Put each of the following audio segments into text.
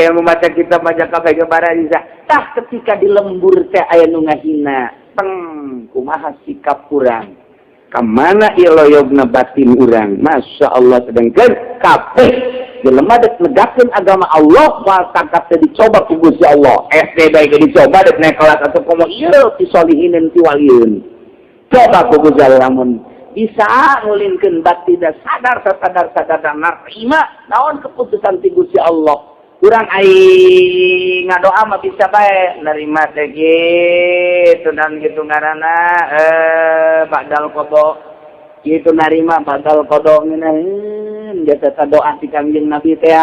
yang membaca kitab baca kabeh gebara bisa tah ketika di lembur teh aya nu ngahina teng kumaha sikap urang kamana ieu loyogna batin urang masya Allah sedengkeun kabeh jelema dek negakeun agama Allah moal tangkap teh dicoba ku Gusti Allah SD bae dicoba dek naik kelas atuh komo ieu ti solihinin ti walieun coba ku Gusti Allah lamun bisa ngulinkeun batin da sadar narima naon keputusan ti Gusti Allah urang ai ngadoa mah bisa bae nerima teh kitu dan kitu ngaranna badal qada kitu narima badal qada ngeunaheun biasa doa ti Kangjeng Nabi teh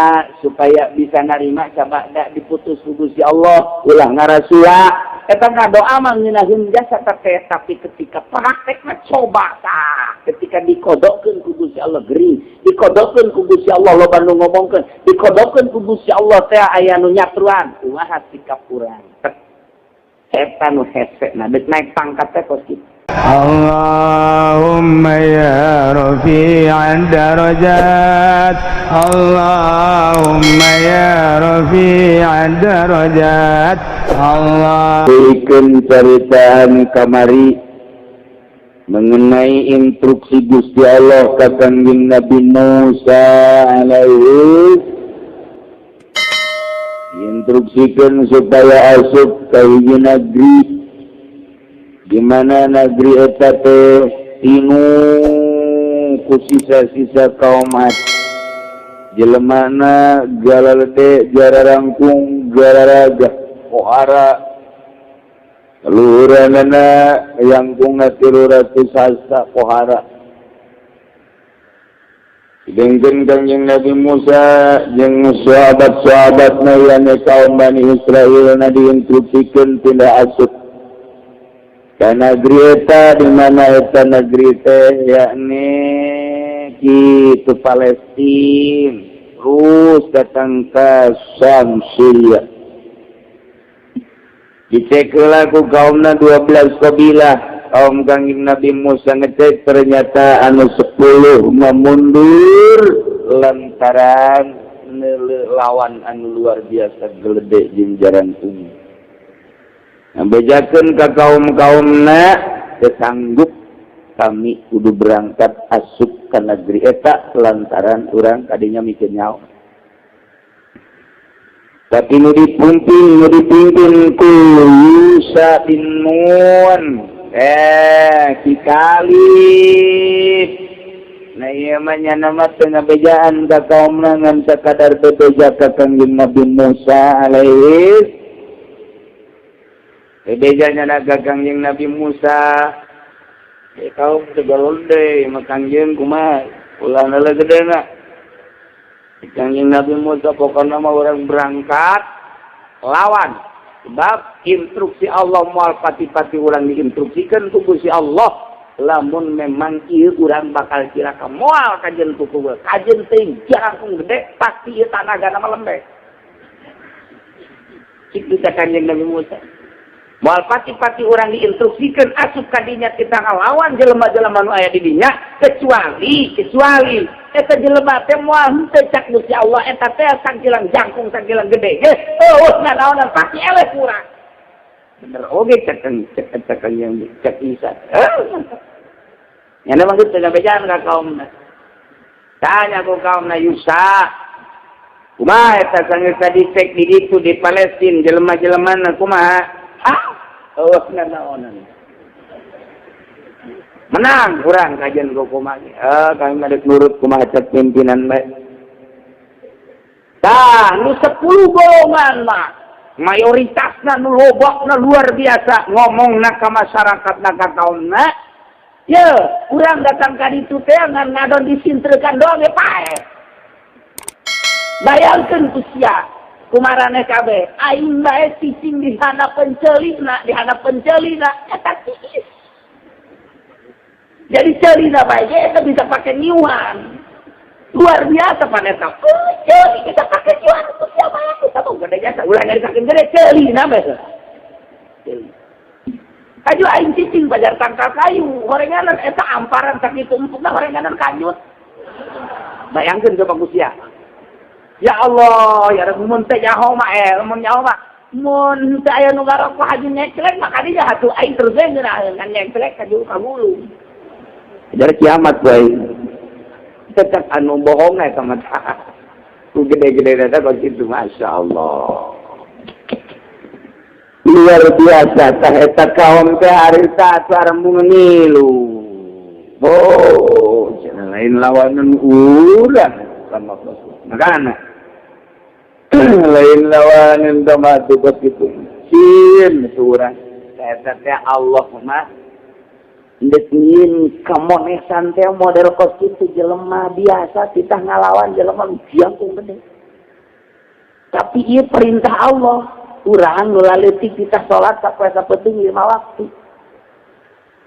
supaya bisa narima coba da diputus ku Gusti Allah ulah ngarasula eta ngadoa mah ngeunaheun jasa teh tapi ketika praktekna coba tah ketika dikodokeun ku Gusti Allah gering dikodokeun ku Gusti Allah lo bandung ngomongkeun dikodokeun ku Gusti Allah teh aya nu nyatruan kumaha sikap urang eta nu hese na deuk naik pangkat teh kos kitu Allahumma ya rafi'ad darajat Allahumma ya rafi'ad darajat Allah bikin ceritaan kamari mengenai instruksi Gusti Allah ke Kangjeng Nabi Musa alaihi instruksikan supaya asup ke hiji negeri di mana negeri eta teh tinu ku sisa-sisa kaum Ad jelemana galalede jararangkung gararaga pohara luhuranana yang kunga 300 hasta pohara dengkeun Kangjeng Nabi Musa jeung sahabat-sahabatna yang kaum Bani Israil na diinstruksikeun pindah asup ka negeri eta di mana eta negeri teh yakni kitu Palestina terus datang ke Syam Syria dicek heula ku kaumna 12 kabilah kaum Kangjeng Nabi Musa ngecek ternyata anu 10 memundur lantaran lawan anu luar biasa geledek jeung jarangkung bejakeun ka kaum-kaumna kesanggup kami kudu berangkat asup ka negeri eta lantaran urang kadinya mikir nyawa tapi nu dipimpin ku Yusa bin Nun kikali nah ieu mah nyana mah teu ngabejaan ka kaumna ngan sakadar bebeja ka Kangjeng Nabi Musa alaihi bedanya naga Kangjeng Nabi Musa kaum tegalon deui mah Kangjeng kumaha ulah leuleuh gedena Kangjeng Nabi Musa pokokna mah urang berangkat lawan sebab instruksi Allah moal pati-pati urang diinstruksikeun ku Gusti Allah lamun memang ieu urang bakal cilaka moal kajen ku kajen teh jarang gede pasti ieu tanagana mah lembek kitu teh Kangjeng Nabi Musa moal pati-pati orang diinstruksikan asup kadinya kita ngalawan jelema-jelema nu aya di dinya kecuali eta jelema teh moal henteu cak Gusti Allah eta teh sakilang jangkung sakilang gede ge eueuh nganaonan pasti eleh kurang bener oge cek yang cek Isa nya mah geus teu bejaan ka kaumna tanya ku kaumna Yusa kumaha eta sanggeus dicek di ditu di Palestina jelema-jelemana kumaha naonan menang kurang kajian kumaha kami ngadek nurut kumaha cek pimpinan bae tah nu 10 golongan mah mayoritasna nu lobokna luar biasa ngomongna ka masyarakatna ka kaumna ye urang datang ka ditu teh ngan ngadon disintrekan doang ge pae bayangkeun ku sia kumarane kabeh aing bae cicing di handap pencelina eta tiis jadi celina bae eta bisa pakai nyuan luar biasa paneta celi kita pakai nyuan untuk siapa kita mau gede jasa ulah nyari saking gede celina bae celi kaju aing cicing pajar tangkal kayu horenganan eta amparan sakitu empukna horenganan kanyut bayangkeun coba ku sia Ya Allah, ya Rabbi mun teh nyaho mah mun nyaho mah mun teh aya nu ngarok haji nyeklek maka dia atuh aing terus geuna kan nyeklek ka juru kagulung. Dari kiamat bae. Tetap anu bohong eta mah. Ku gede-gede eta kok kitu masyaallah. Luar biasa tah eta kaum teh harita sareng ngilu. Oh, jangan lain lawanan urang sama makana lain lawanan sama tugas itu sin surah eta teh Allah mah ndek nyin kamonesan teh model kos kitu jelema biasa kita ngalawan jelema jangkung gede tapi ieu perintah Allah urang nu laleutik kita salat sapoe-sapoeting 5 waktu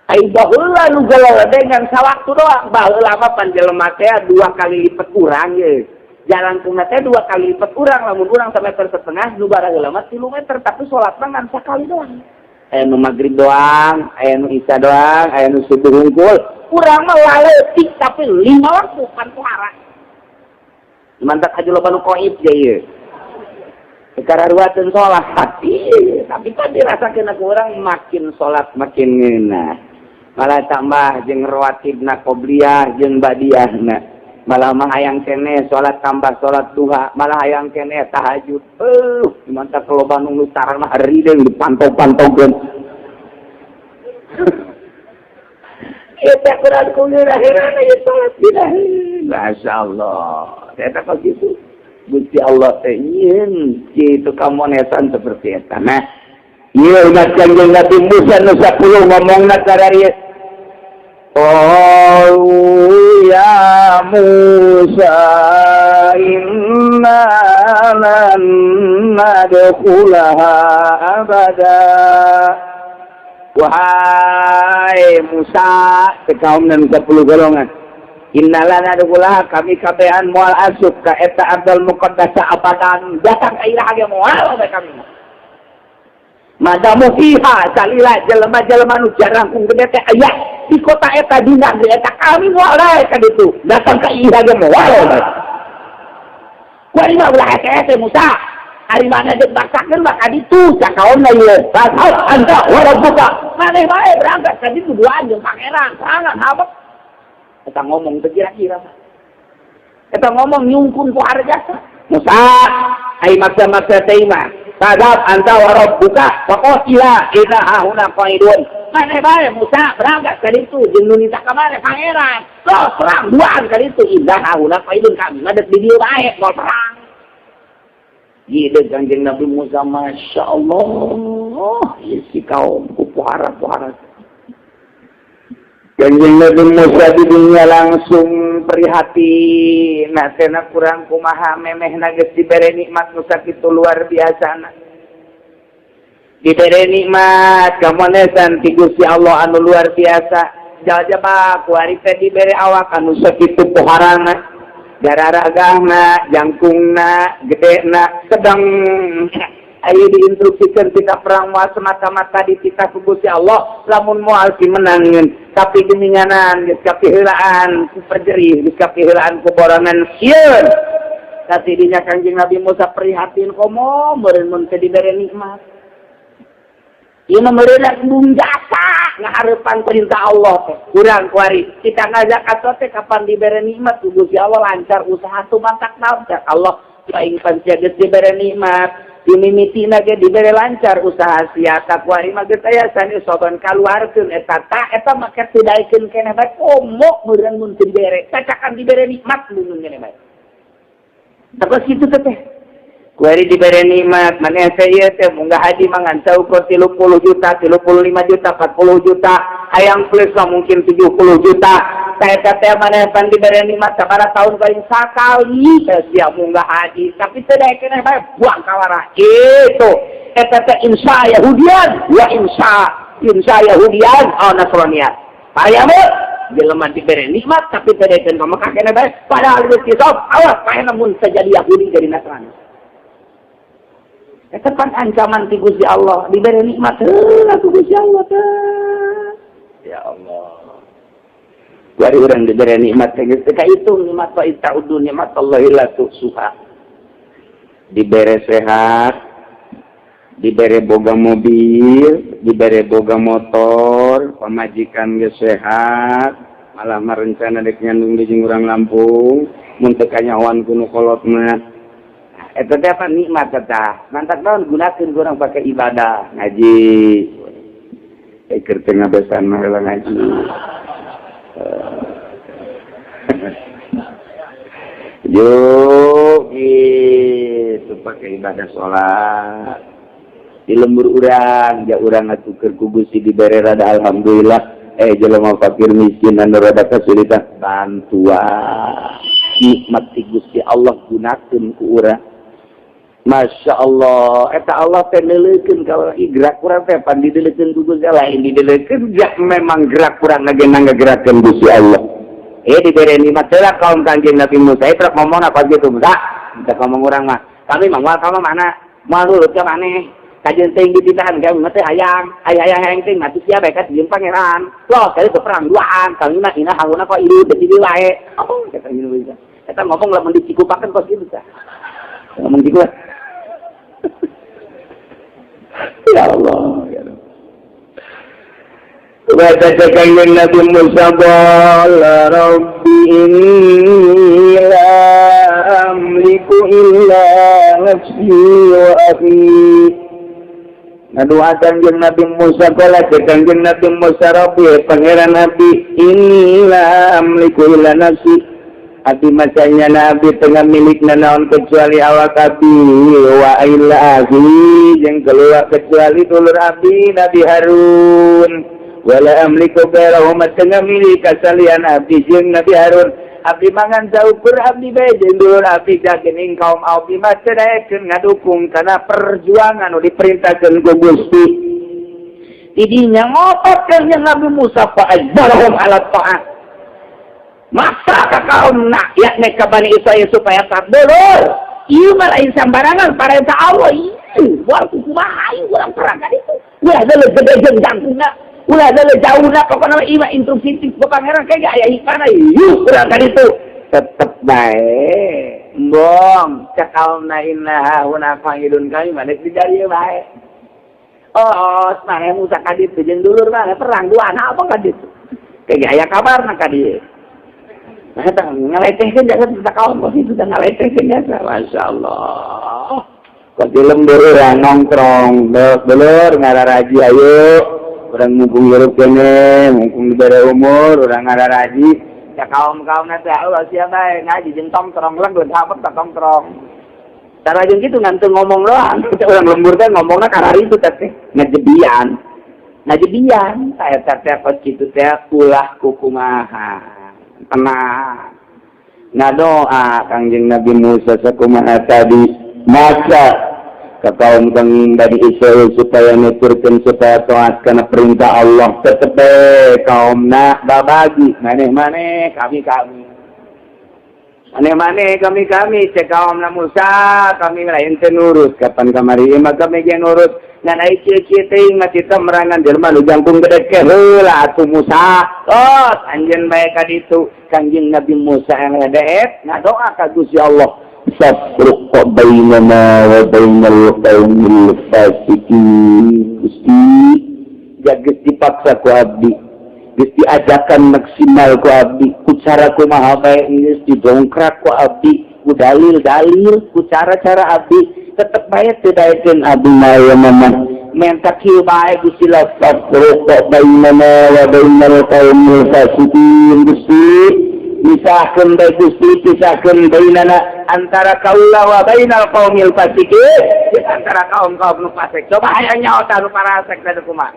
ai baheula nu dengan sawaktu doang baheula mah pan jelema teh 2 kali lipat urang ye jalan kuna teh 2 kali lipat urang lamun urang 1,5 meter nu baraheula mah 3 meter tapi salat mah ngan sakali doang aya nu magrib doang aya nu isya doang aya nu subuh hungkul urang mah laleutik tapi 5 waktu pan pohara mantap haji loba nu qoib ge ieu kararuateun salat tapi kan dirasakeun ku urang makin salat makin ngeunah malah tambah jeung rawatibna qobliyah jeung badiahna malah mah hayang keneh salat tambah salat duha malah hayang keneh tahajud mantap loba nu sareng mah rideung dipantau-pantaukeun eta kurang kuliah-hirana ieu salat ilahi masyaallah eta kok kitu Gusti Allah teh nyin kitu kamonesan seperti eta nah ieu umat Kanjeng Nabi Musa nu 10 ngomongna kararieu Oh ya Musa inna lan nadkhulaha abada wahai Musa kaumna 10 golongan inna lan nadkhulaha kami kabehan moal asup ka eta Abdul Muqaddasa abadan datang ka irah ge moal kami madamu fiha salila jelema-jelema nu jarangkung gede teh aya di kota eta dina eta kami moal ka ditu datang ka irah ge moal ku ari mah ulah eta Musa ari mana deuk baksakeun mah ka ditu cakaonna ieu basal anta wa rabbuka maneh bae berangkat ka ditu duaan jeung pangeran sangat habek eta ngomong teh kira-kira mah eta ngomong nyungkun ku harga Musa ai maksa-maksa teh mah Sadap anta wa rabbuka faqatila inna hauna qaidun. Maneh bae Musa berangkat ka ditu jeung nu nita ka maneh pangeran. Los perang duaan ka ditu inna hauna qaidun kami ngadeg di dieu bae mau perang. Ieu Kanjeng Nabi Musa masyaallah isi kaum ku pohara-pohara. Kanjeng Nabi Musa di dunia langsung prihatin, natena kurang kumaha memehna geus dibere nikmat nu sakitu luar biasa. Dibere nikmat kamonesan ti Gusti Allah anu luar biasa. Jajaba kuari teh dibere awak anu sakitu poharana, dararagahna, jangkungna, gedena, sedang ayo diinstruksikan kita perang moal semata-mata di kita ku Gusti Allah lamun moal si menangin tapi geninganan geus kapiheulaan ku perjerih geus kapiheulaan ku borangan sieun tapi dinya Kanjeng Nabi Musa prihatin komo meureun mun teu dibere nikmat ieu mah meureunna bung jasa ngahareupan perintah Allah teh urang kuari kita ngajak atuh teh kapan dibere nikmat ku Gusti Allah lancar usaha tu mantak naon teh Allah paing pancia geus dibere nikmat dimimitina ge dibere lancar usaha sia takwari mah geus aya sani soban kaluarkeun eta ta eta make tidaikeun keneh bae komo meureun mun teu dibere cacakan dibere nikmat mun keneh bae terus kitu teh kuari dibere nikmat maneh teh ieu teh munggah haji mah ngan saukur 30 juta 35 juta 40 juta hayang plus mah mungkin 70 juta eta teh maneh pan dibere nikmat sabaraha taun paling sakali teh sia munggah haji tapi teu daek keneh bae buang kawara itu eta teh insya Yahudian wa insya Yahudian au Nasranian payamun jelema dibere nikmat tapi teu daek ka Mekah keneh bae padahal geus kisah awas pae namun terjadi Yahudi jadi Nasrani eta kan ancaman ti Gusti Allah dibere nikmat heuh ku Gusti Allah teh ya Allah Wari urang diberi nikmat geus teu kahitung nikmat fa itaudu nikmat Allah la tuhsuha. dibere sehat, dibere boga mobil, dibere boga motor, pamajikan ge sehat, malah merencana dek nyandung di urang Lampung, mun teu kanyahoan kuno kolotna. Eta teh apa nikmat eta. Mantap naon gunakeun urang pake ibadah, ngaji. Keur teu ngabesan mah heula ngaji. Yuk gitu pakai ibadah sholat di lembur urang ja urang atukeun ku Gusti dibere rada alhamdulillah jelema fakir miskin anu rada kesulitan bantuan nikmat ti Gusti Allah gunakeun ku urang. Masya Allah eta Allah teh neuleukeun ka gerak urang teh pan dideulekeun ku Gusti lain dideulekeun memang gerak urang ngageuna ngagerakeun Gusti Allah. Diberi nikmat telah kaum Kanjeng Nabi Musa itu ngomong apa gitu Musa kita ngomong orang mah kami mangwal kamu mana mau lurut ke mana kajian tinggi ditahan kami mati hayang yang ting mati siapa kan jeung pangeran loh kali perang duaan kami mah ina haluna kok ieu di wae oh kata gitu bisa kita ngomong lamun dicikupakeun kok gitu bisa ngomong gitu ya Allah ya Allah. Baca Kanjeng Nabi Musa qala rabbi inni la amliku illa nafsi wa akhi. Ngadoa Kanjeng Nabi Musa qala Kanjeng Nabi Musa rabbi pangeran Nabi inni la amliku illa nafsi. Ati masanya Nabi tengah milik naon kecuali awak Abi wa illa akhi jeung keluar kecuali dulur Abi Nabi Harun. Wala amliku gairahu tengah milik kasalian abdi jeung Nabi Harun abdi mangan saukur abdi bae jeung dulur abdi jagening kaum abdi mah cedaekeun ngadukung kana perjuangan nu diperintahkeun ku Gusti didinya ngopotkeun jeung Nabi Musa fa ajbarahum ala ta'at masa ka kaumna yakni ka Bani Israil supaya taat dulur ieu mah lain sambarangan parentah Allah ieu moal kumaha ieu urang perang ka ditu ulah deuleu gede jeung jangkuna ulah ada jauhna pokoknya ima instruksi ku pangeran kayak gak aya hikmana yuk berangkat itu tetep bae mbong cakauna inna hauna fa'ilun kami manek dijari bae oh mana Musa kadit jeung dulur bae perang dua anak apa kadit kayak gak aya kabarna kadit nah eta ngaletehkeun jangan kita kawan kok itu dan ngaletehkeun ya masyaallah kok di lembur urang nongkrong dulur ngararaji ayo orang mumpung hirup kene, mumpung diberi umur, orang ada raji, ya kaum-kaum nanti Allah siapa ngaji jeung tongkrong lang geus hapet ka tongkrong. Cara jeung kitu ngantung ngomong doang, orang lembur teh ngomongna karari itu teh ngajebian. Ngajebian, saya teh pas kitu teh ulah kukumaha. Tenang. Ngadoa Kangjeng Nabi Musa sakumaha tadi, maka ke kaum kami dari Israel supaya nuturkeun supaya taat kana perintah Allah tetep kaumna babagi maneh-maneh kami maneh-maneh kami cek kaumna Musa kami lain teu nurut kapan kamari mah kami ge nurut ngan ai kieu-kieu teuing mah kita merangan jelema nu jangkung gede ke heula atuh Musa oh anjeun bae ka ditu Kanjeng Nabi Musa yang ngadeet ngadoa ka Gusti Allah Safruq bainana wa bainal qaumil fasiqin Gusti jages dipaksa ku abdi geus diajakan maksimal ku abdi ku cara kumaha bae geus didongkrak ku abdi ku dalil-dalil ku cara-cara abdi tetep bae teu daekeun abdi mah mamah mentak kieu bae Gusti la safruq bainana wa bainal qaumil fasiqin Gusti pisahkeun bae Gusti pisahkeun bainana antara kaula wa bainal qaumil fasiqin antara kaum-kaum nu fasik coba aya nyaota nu parasek teh kumaha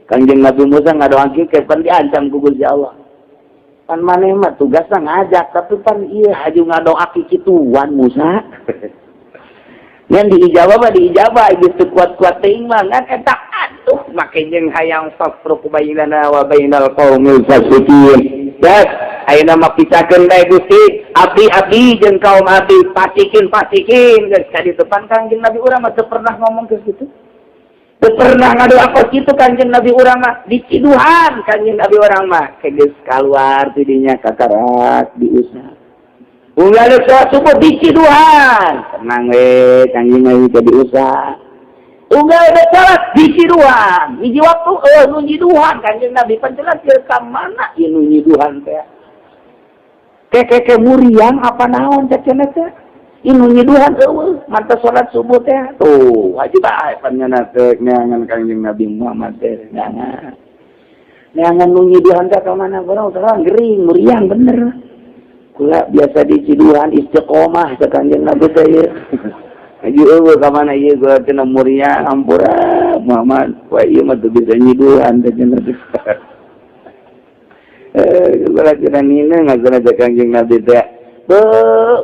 Kanjeng Nabi Musa ngadoakeun ke pan diancam ku Gusti Allah pan maneh mah tugasna ngajak tapi pan ieu aju ngadoakeun kituan Musa ngan diijabah geus teu kuat-kuat teuing mah ngan eta atuh make jeung hayang safruq bainana wa bainal qaumil fasiqin das ayeuna mah pisahkeun bae Gusti abdi jeung kaum abdi fasiqin geus ka ditu pan Kanjeng Nabi urang mah teu pernah ngomong ke situ teu pernah ngadoa ka kitu Kanjeng Nabi urang mah diciduhan Kanjeng Nabi urang mah geus kaluar ti dinya kakarak diusah Unggal sholat subuh di Ciduhan. Tenang Kanjeng Nabi jadi usaha. Unggal sholat di Ciduhan. Hiji waktu nu Ciduhan Kanjeng Nabi penjelas ka mana ieu nu Ciduhan teh. Keke muriang apa naon teh cenah teh. Inu Ciduhan eueuh manta sholat subuh teh. Tuh, wajib bae panjenengan teh neangan Kanjeng Nabi Muhammad teh. Neangan nu Ciduhan teh ka mana urang terang gering muriang bener. Kula biasa di Ciduhan istiqomah ka Kanjeng Nabi teh. Haji eueuh ka mana ieu gua teh muriang ampura Muhammad. Wah ieu mah teu bisa Ciduhan teh cenah teh. Kula kira nina ngazana ka Kanjeng Nabi teh.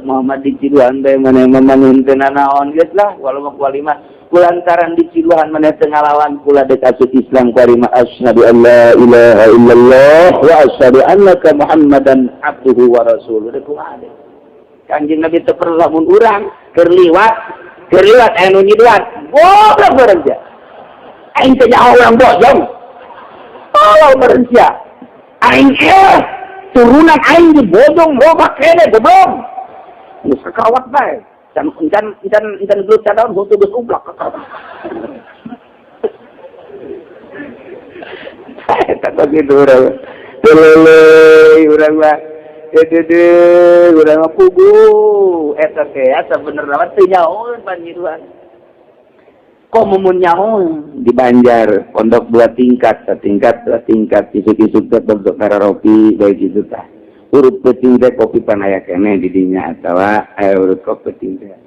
Muhammad di Ciduhan teh mana mamanuhun teu nanaon geus lah walau kualima kulantaran di Ciduhan mana teu ngalawan kula dek asup Islam kuarima asyhadu an la ilaha illallah wa asyhadu annaka Muhammadan abduhu wa rasuluh dek kumaha Kanjeng Nabi teu perlu lamun urang keur liwat anu Ciduhan goblok beureum sia aing teh nyaho urang bojong tolong beureum sia aing turunan aing di bodong robak kene goblok. Geus kakawat bae. Can geus cadaon hutu geus ublak kakawat. Eta kitu urang. Telele urang mah. Urang mah pugu. Eta teh asa bener nama teu nyahoeun panjiruan. Komun nyahoeun di Banjar, pondok 2 tingkat, isuk-isuk teh bentuk karaoke bae kitu tah. Urut peuting teh kopi pan aya keneh di dinya atawa urut kopi peuting teh.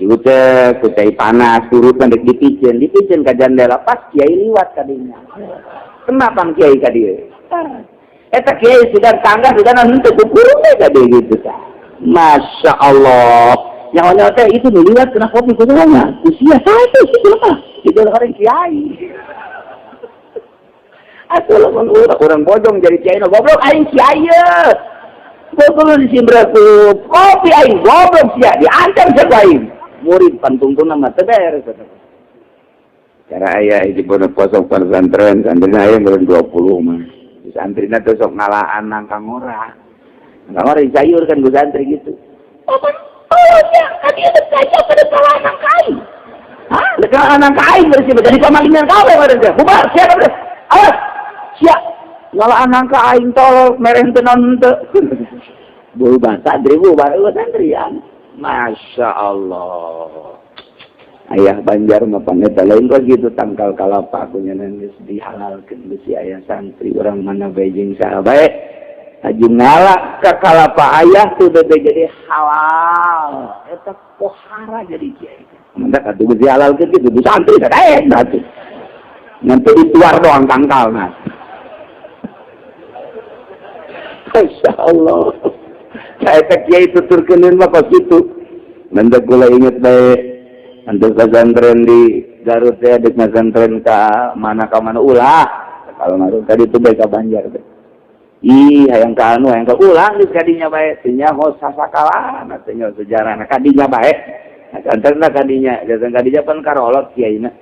Ieu teh ku cai panas urut dek dipikeun ka jandela pas kiai liwat ka dinya. Kenapa kiai ka dieu? Eta kiai sudah tangga sudah henteu kukurung teh ka dieu gitu tah. Masya Allah. Nyawa-nyawa teh itu dilihat kena kopi kudunya. Usia satu sih kenapa? Itu orang kiai. Atuh lamun orang bojong jadi kiai goblok aing kiai ye. Goblok disimbreku. Kopi aing goblok sia diancam sia aing. Murid pantungtuna mah teu beres. Cara aya di pondok pesantren santrina aya 20 mah. Di santrina teh sok ngalaan nangkang ora. Nangkang ora sayur kan ku santri gitu. Oh ya, kami ada saja pada salah anak kain. Hah? Dekat anak kain bersih jadi pemalingan kau yang ada. Bubar, siapa beres? Awas, siap. Walau anak kain tol mereng tenon te. Bubar santri bubar santrian. Masya Allah. Ayah Banjar mah paneta lain kok gitu tangkal kalapa aku nyeungeun dihalalkeun besi aya santri urang mana beijing sahabat. Haji ngalak ke kalapa ayah tuh udah jadi halal. Eta pohara jadi kiai. Mendak atuh geus halal ke gitu di santri kan berarti. Nanti dituar doang tangkal nah. Masyaallah. Saya teh kiai tuturkeun mah kos kitu. Mendak kula inget bae antuk pesantren di Garut teh dek pesantren ka mana ulah. Kalau ngaruh tadi tuh bae ka Banjar teh. Ih, hayang ka anu, hayang ka ulang geus kadinya bae, teu nyaho sasakalan, teu nyaho sejarahna kadinya bae. Kanterna kadinya, datang kadinya pan karolot kiaina.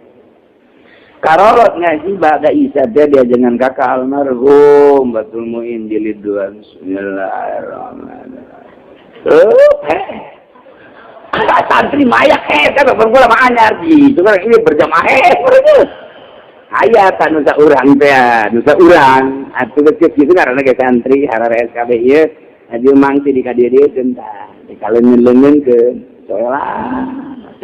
Karolot ngaji bada Isa teh diajengan kakak almarhum Batul Muin jilid 2. Bismillahirrahmanirrahim. Santri mayak kan bergula mah anyar gitu kan ini berjamaah aya anu saurang teh nu saurang atuh geus kitu karana ge santri harare SKB ieu adi mangsi di ka dieu tah dikaleungeun-leungeunkeun soelah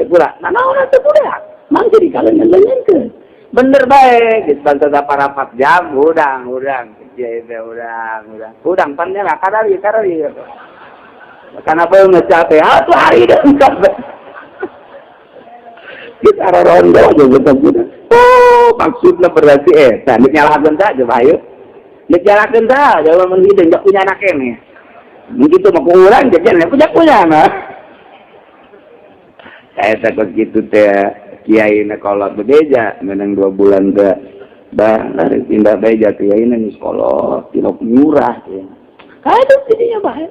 teu pula nanaon teu pula mangsi dikaleungeun-leungeunkeun bener bae geus bantah saparapat jam udang kieu teh udang panjang kadari kana bae ngecate atuh hari deung kita rondo aja betul. Oh, maksudnya berarti nek nyalakeun saja bae. Nek nyalakeun saja lamun hideung jak punya anak kene. Begitu mah kurang jajan punya mah. Saya takut gitu teh kiai na kolot bebeja menang 2 bulan teh bah pindah beja kiai na kolot tilok murah teh. Kados jadinya bae.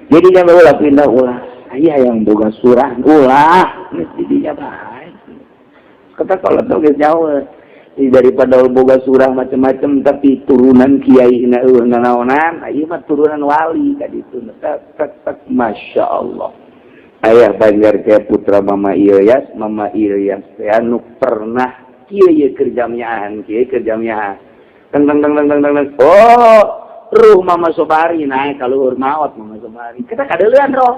Jadinya ulah pindah ulah. Aya yang boga surah ulah jadinya bae. Kata kalau tuh geus jauh daripada boga surah macam-macam tapi turunan kiai naonan ieu mah turunan wali tadi itu masya Allah. Ayah Banjar ke putra Mama Ilyas teh anu pernah kieu kerjamiahan teng oh ruh Mama Sobari naik ka luhur maot Mama Sobari kita kadeuleun roh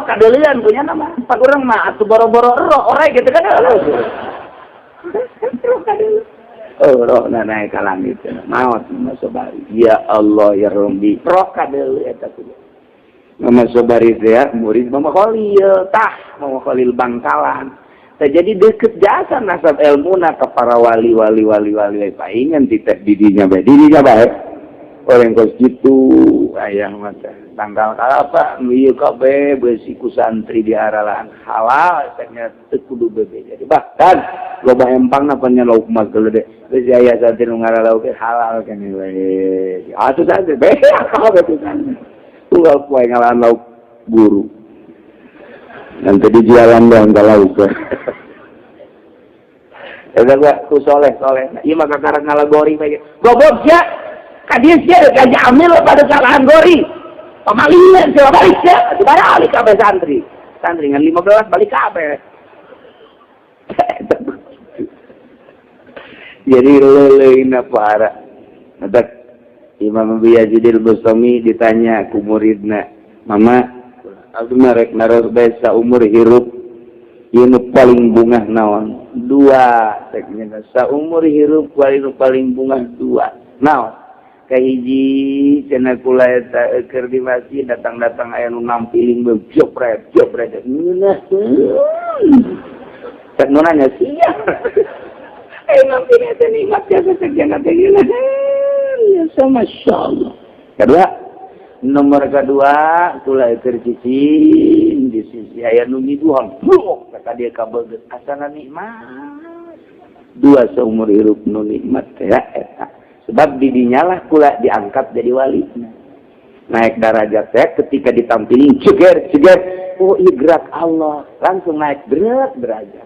kadeuleun punya nama pak urang mah atuh boro-boro roh orek gitu kan roh naik ka langit maot Mama Sobari ya Allah ya Rabbi roh kadeuleun eta kudu Mama Sobari teh murid Mama Khalil Mama Khalil Bangkalan jadi deket jasa nasab ilmuna ke para wali paingan titah didinya baik orang kos gitu ayah mata tanggal apa ieu kabeh beusiku santri diaralaan halal ternyata teu kudu bebe jadi bahkan loba empangna panya lauk mah gede geus aya santri nu ngaralauk halal kan we atuh teh bebe akal betul kan tunggal poe ngalaan lauk buru nanti di jalan dan lauk ada gua ku soleh ieu mah kakarang ngalagori bae goblok ya kadieu sia gajah amil pada salahan gori pamalingan sia balik sia balik kabeh santri ngan 15 balik kabeh jadi leuleuna para ada Imam Abi Yazidil Bustami ditanya ku muridna mama abdi rek naros bae saumur hirup ieu paling bungah naon 2 teknya saumur hirup paling bungah 2 naon kahiji cenah kula eta keur di masjid datang aya nu nampiling jopret ngeunah cek nu nanya sia nampiling teh nikmat biasa saja teh ya masyaallah kedua nomor kedua kula keur cicing di sisi aya nu ngiduhan blok kata dia kabeget asana nikmat 2 seumur hirup nu nikmat ya eta sebab didinya lah kula diangkat jadi wali naik derajat teh ketika ditampilin ceger oh iya gerak Allah langsung naik derajat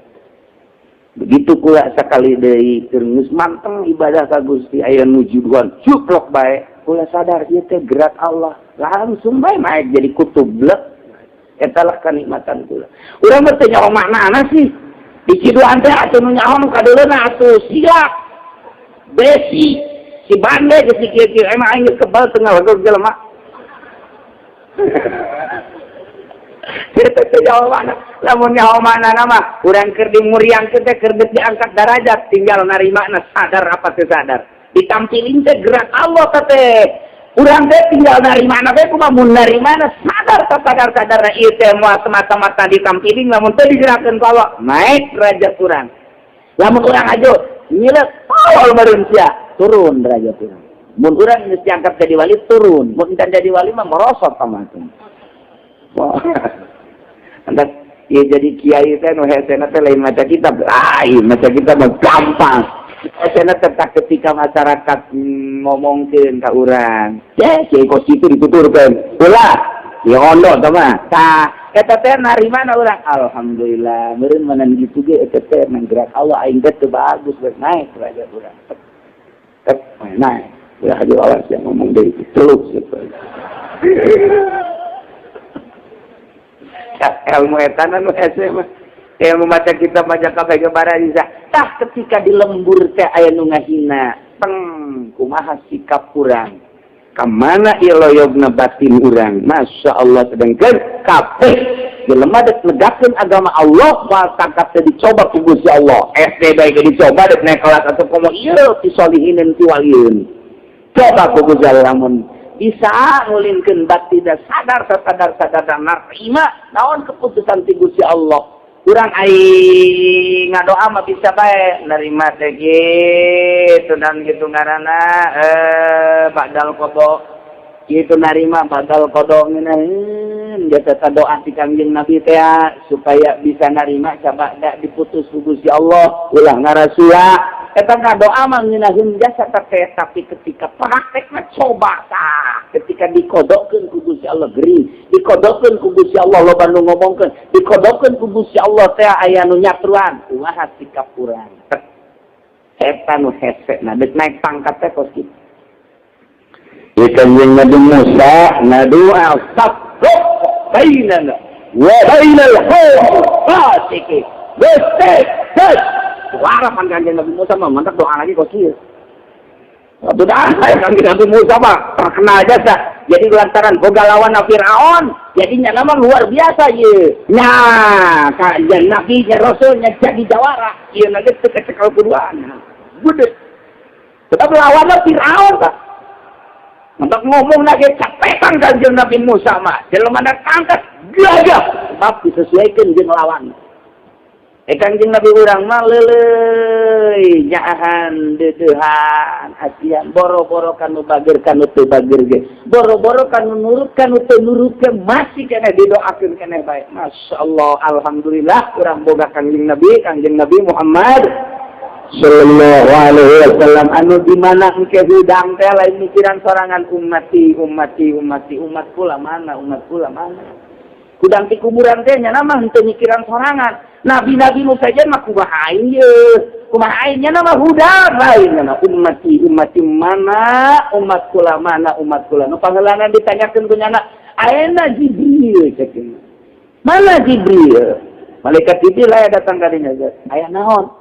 begitu kula sakali deui keur geus manteng ibadah ka Gusti aya nuju duan cuplok bae kula sadar ieu teh gerak Allah langsung bae naik jadi kutub blek eta lah kanikmatan kula urang mah teu nyaho maknana sih di ciduan teh atuh nu nyaho nu kadeuleuna atuh siap besi si bande ke si kieu emang aing kebal tengah waktu jelema kita teh jawaban lamun nyaho manana mah urang keur dimuriang teh keur diangkat derajat tinggal narimana sadar apa teu sadar ditampilin teh gerak Allah teh urang teh tinggal narimana teh kumaha mun narimana sadar ieu teh moal semata-mata ditampilin lamun teu digerakkeun ku Allah naik derajat urang lamun urang ajo nyilet awal meureun sia turun derajat urang. Mun urang geus diangkat jadi wali turun, mun entan jadi wali mah merosot pamatung. Wah. Andak ieu jadi kiai teh nu hesena teh lain maca kitab, lain maca kitab mah gampang. Hesena teh ketika masyarakat ngomongkeun ka urang, kiai kos itu dituturkeun. Ulah, ieu ondo tah mah. Tah eta teh narimana urang? Alhamdulillah, meureun manan kitu ge eta teh nang gerak Allah aing teh teu bagus geus naik derajat urang. Naik, udah hadir awas yang ngomong dari celuk gitu. Ilmu etanan SMA, ilmu maca kita baca kabeh gebara bisa. Tah ketika di lembur teh aya nu ngahina, kumaha sikap urang. Kamana ieu loyogna batin urang. Masya Allah sedengkeun kabeh jelema dek negakeun agama Allah moal tangkap teh dicoba ku Gusti Allah. SD bae dicoba dek naik kelas atuh komo ieu ti solihinin ti walieun. Coba ku Gusti Allah lamun bisa ngulinkeun batin da sadar narima naon keputusan ti Gusti Allah. Urang aing ngadoa mah bisa bae narima teh kitu dan kitu ngaranna badal qada kitu narima badal qada ngeunaheun jasa doa ti Kangjeng Nabi teh supaya bisa narima sabada diputus ku Gusti Allah ulah ngarasula eta ngadoa mah ngeunaheun jasa teh tapi ketika praktekna coba tah ketika dikodokkeun ku Gusti Allah gering dikodokkeun ku Gusti Allah loba nu ngomongkeun dikodokkeun ku Gusti Allah teh aya nu nyatruan kumaha sikap urang Eta nu hese, nah dek naik pangkat teh kos kitu. Ieu Kanjeng Nabi Musa ngadu al-sabr bainana wa bainal fasiki. Besek. Warapan Kanjeng Nabi Musa mah mantap doa lagi kos kieu. Sudah Kanjeng Nabi Musa mah terkenal jasa. Jadi lantaran boga lawan Firaun, jadinya nama luar biasa ye. Nah, Kanjeng Nabi nya Rasulnya jadi jawara. Ieu na geus teu kecekel kuduan. Gede. Tetap lawan Firaun tak. Untuk ngomong lagi capekan Kanjeng Nabi Musa mah. Jelema angkat gagah. Sebab disesuaikan jeung lawan. Kanjeng Nabi urang mah leuleuy nyaahan deudeuhan asian boro-boro kanu bageur kanu teu bageur ge. Boro-boro kanu nurut kanu teu nurut ge masih keneh didoakeun keneh bae. Masyaallah alhamdulillah urang boga Kanjeng Nabi Muhammad sallallahu alaihi wasallam anu di mana engke hudang teh lain mikiran sorangan umat kula mana. Hudang ti kuburan teh nya nama henteu mikiran sorangan. Nabi-nabi nu saja mah kumaha aing ye. Kumaha aing nya nama hudang lain nya ummati mana umat kula nu pangeulana ditanyakeun ku nyana ayeuna Jibril cek. Mana Jibril? Malaikat Jibril aya datang ka dinya. Aya naon?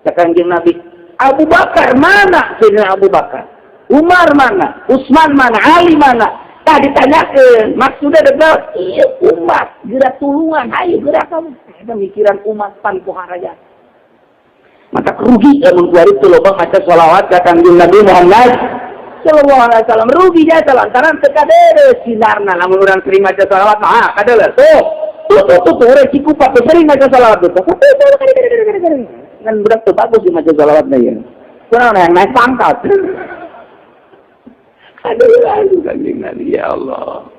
Kanjeng Nabi, Abu Bakar mana? Sayyidina Abu Bakar. Umar mana? Utsman mana? Ali mana? Tah ditanyakeun, maksudnya adalah ieu umat, geura tulungan, hayu geura kamu. Eta mikiran umat pan pohara raja. Maka rugi lamun kuari teu loba maca shalawat ka Kanjeng Nabi Muhammad sallallahu alaihi wasallam. Rugi jasa lantaran teu kaderes sinarna lamun urang sering maca shalawat mah kadeles. Tuh urang cikupa sering maca shalawat tuh. Kan budak tuh bagus di maca salawatnya ya. Kurang yang naik pangkat. Aduh Kanjeng Nabi ya Allah.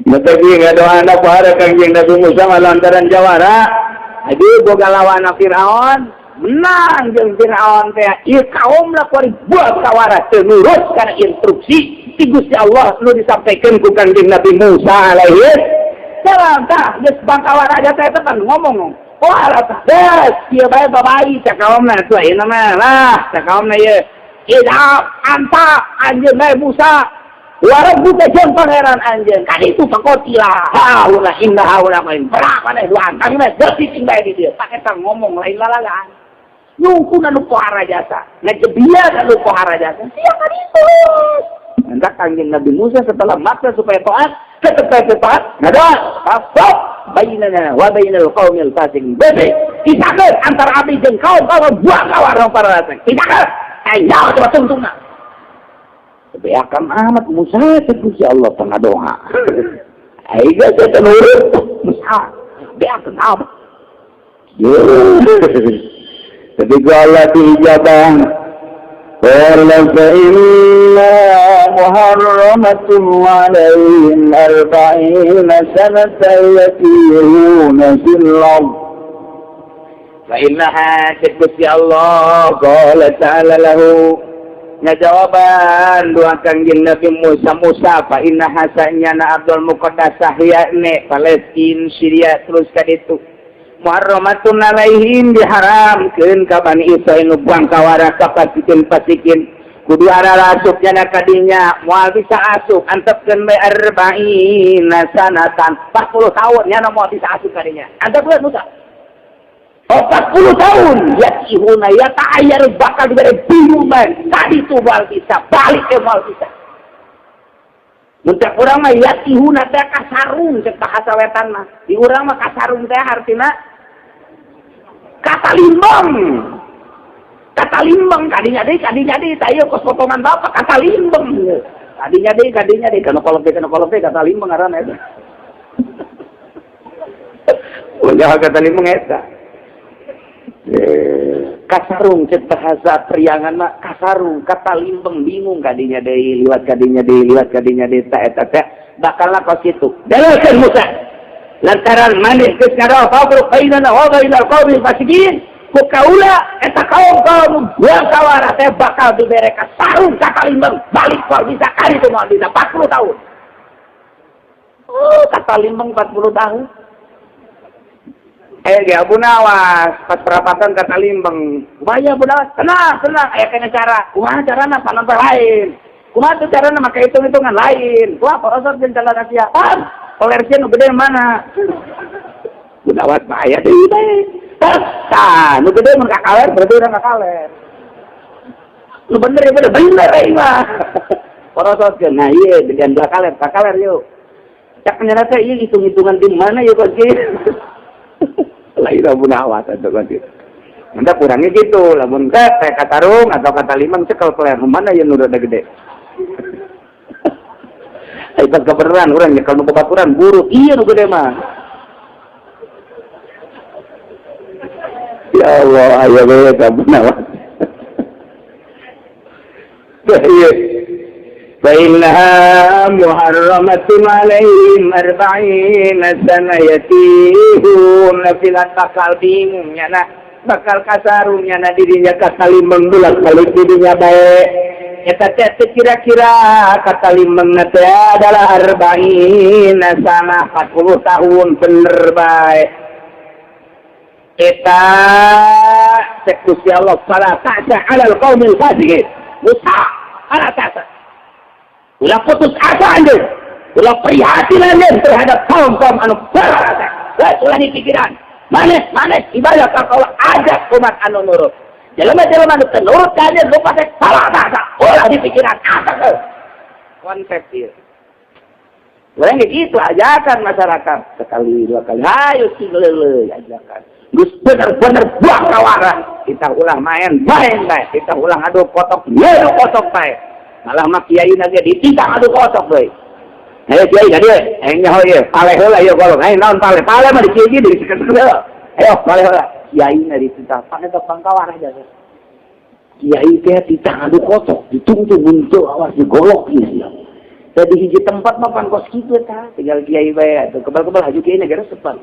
Mata dia ngadoa anak para Kanjeng Nabi Musa lantaran jawara. Aduh boga lawan Firaun, menang jeung Firaun teh. Ieu kaum lah kuari buat kawara teu nurut kana instruksi ti Gusti Allah nu disampaikan ku Kanjeng Nabi Musa alaihi salam. Tah geus bangkawara aja teh kan ngomong. Wah, des, dia bae babai cakaomna tu ayeuna mah lah, cakaomna ye. Idap anta anjeun bae Musa. Warab buta jeung pangeran anjeun. Kali itu pakotilah. Haula inna haula main. Berapa deh duan. Kami mah detik bae di dieu. Pake tang ngomong lain lalagaan. Nyungkuna nu pohara jasa. Ngejebia nu pohara jasa. Sia kali itu. Hendak Kanjeng Nabi Musa setelah maksa supaya taat, taat, ngadoa, stop. Bainana wa bainal qaumil fasiqin. Bebe, pisahkeun antara abdi jeung kaum buang kawar para fasik. Pisahkeun. Ayo coba tungtungna. Beakam amat Musa Gusti Allah tengah doa. Aiga teh nurut Musa. Beakam amat. Ketika Allah diijabah qala fa inna muharramatun alaihim 40 sanatan yatiruna fil ard. Fa innaha Gusti Allah qala ta'ala lahu ngajawaban doa Kanjeng Nabi Musa fa innaha sanyana Abdul Muqaddasah yakni Palestina Syria terus ka ditu muharramatun alaihim diharamkeun ka Bani Israil nu buang kawara ka pasikin kudu arah asupnya kadinya moal bisa asup antepkeun bae 40 sanatan 40 tahun nya moal bisa asup kadinya antepkeun Musa 40 tahun ya ihuna ya ta'ayyar bakal dibere bingung bae tadi tu moal bisa balik ke moal bisa muntah urang mah ya ihuna teh kasarung cek bahasa wetan mah di urang mah kasarung teh artina kata limbang kadinya deh tayo kos potongan bapak kata limbang kadinya deh kana kolom kata limbang ngaranna eta ulah kata limbang eta kasarung cek bahasa priangan mah kasarung kata limbang bingung kadinya deh liwat kadinya deh ta eta teh bakalna kos kitu daleukeun Musa lantaran manis geus ngadoa fabruq bainana wa bainal qaumil fasiqin ku kaula eta kaum buang kawara teh bakal dibere ka sarung kata limbang balik moal bisa kali itu moal bisa 40 tahun. Kata limbang 40 tahun. Dia Abu Nawas pas perapatan kata Limbeng. Kumaha Abu Nawas? Tenang. Kena cara. Kumaha carana panon lain. Kumaha tuh carana make hitung-hitungan lain. Kumaha porosot jeung jalan Asia. Kolersian nu gede mana? Abu Nawas bahaya deui teh. Tah, nu gede mun kakaler berarti urang kakaler. Nu bener ya bener mah. Porosotkeun. Nah ieu dengan kakaler yuk. Cak nyana teh ieu hitung-hitungan di mana yuk kok lain Abu Nawas atau kan gitu. Nanti kurangnya gitu, lamun kayak kata Rung atau kata Limang cekel peler, mana yang udah gede. Pas kebenaran orang ya kalau kebaturan buruk, iya nu gede mah. Ya Allah, ayo bae Abu Nawas. Iya. فإنها محرمة عليهم 40 سنة يتيهون filan bakal bingungnya nah bakal kasarungnya nah dirinya katalimeng bulat balik dirinya baik eta teh kira-kira katalimeng teh adalah 40 sana 40 tahun bener baik eta cek Gusti Allah fala ta'sa 'alal qaumil fasiqin musa ala ta'sa. Ulah putus asa anjing. Ulah prihatin anjing terhadap kaum-kaum anu berasa. Ulah dipikiran. Manes ibadah ka Allah ajak umat anu nurut. Jelema-jelema anu teu nurut ka anjeun lupa teh salah asa. Ulah dipikiran asa teh. Konsep ieu. Urang gitu ajakan masyarakat sekali dua kali. Hayu sileuleuh ajakan. Geus bener-bener buang kawarah. Kita ulah main bae. Kita ulang adu kotok, nyeru kotok bae. Malah mak kiai na ge dititang adu kotok deui. Ayo kiai jadi nyaho ieu, pale heula ieu kolong. Naon pale? Pale mah di kiai ge disikeun heula. Ayo pale heula. Kiai na dititang, pane teh pangkawar aja. Kiai teh dititang adu kotok, ditungtung muncul awas digolok ieu. Tadi hiji tempat mah pan kos kitu tah, tinggal kiai bae atuh kebal-kebal haju kiai negara sepan.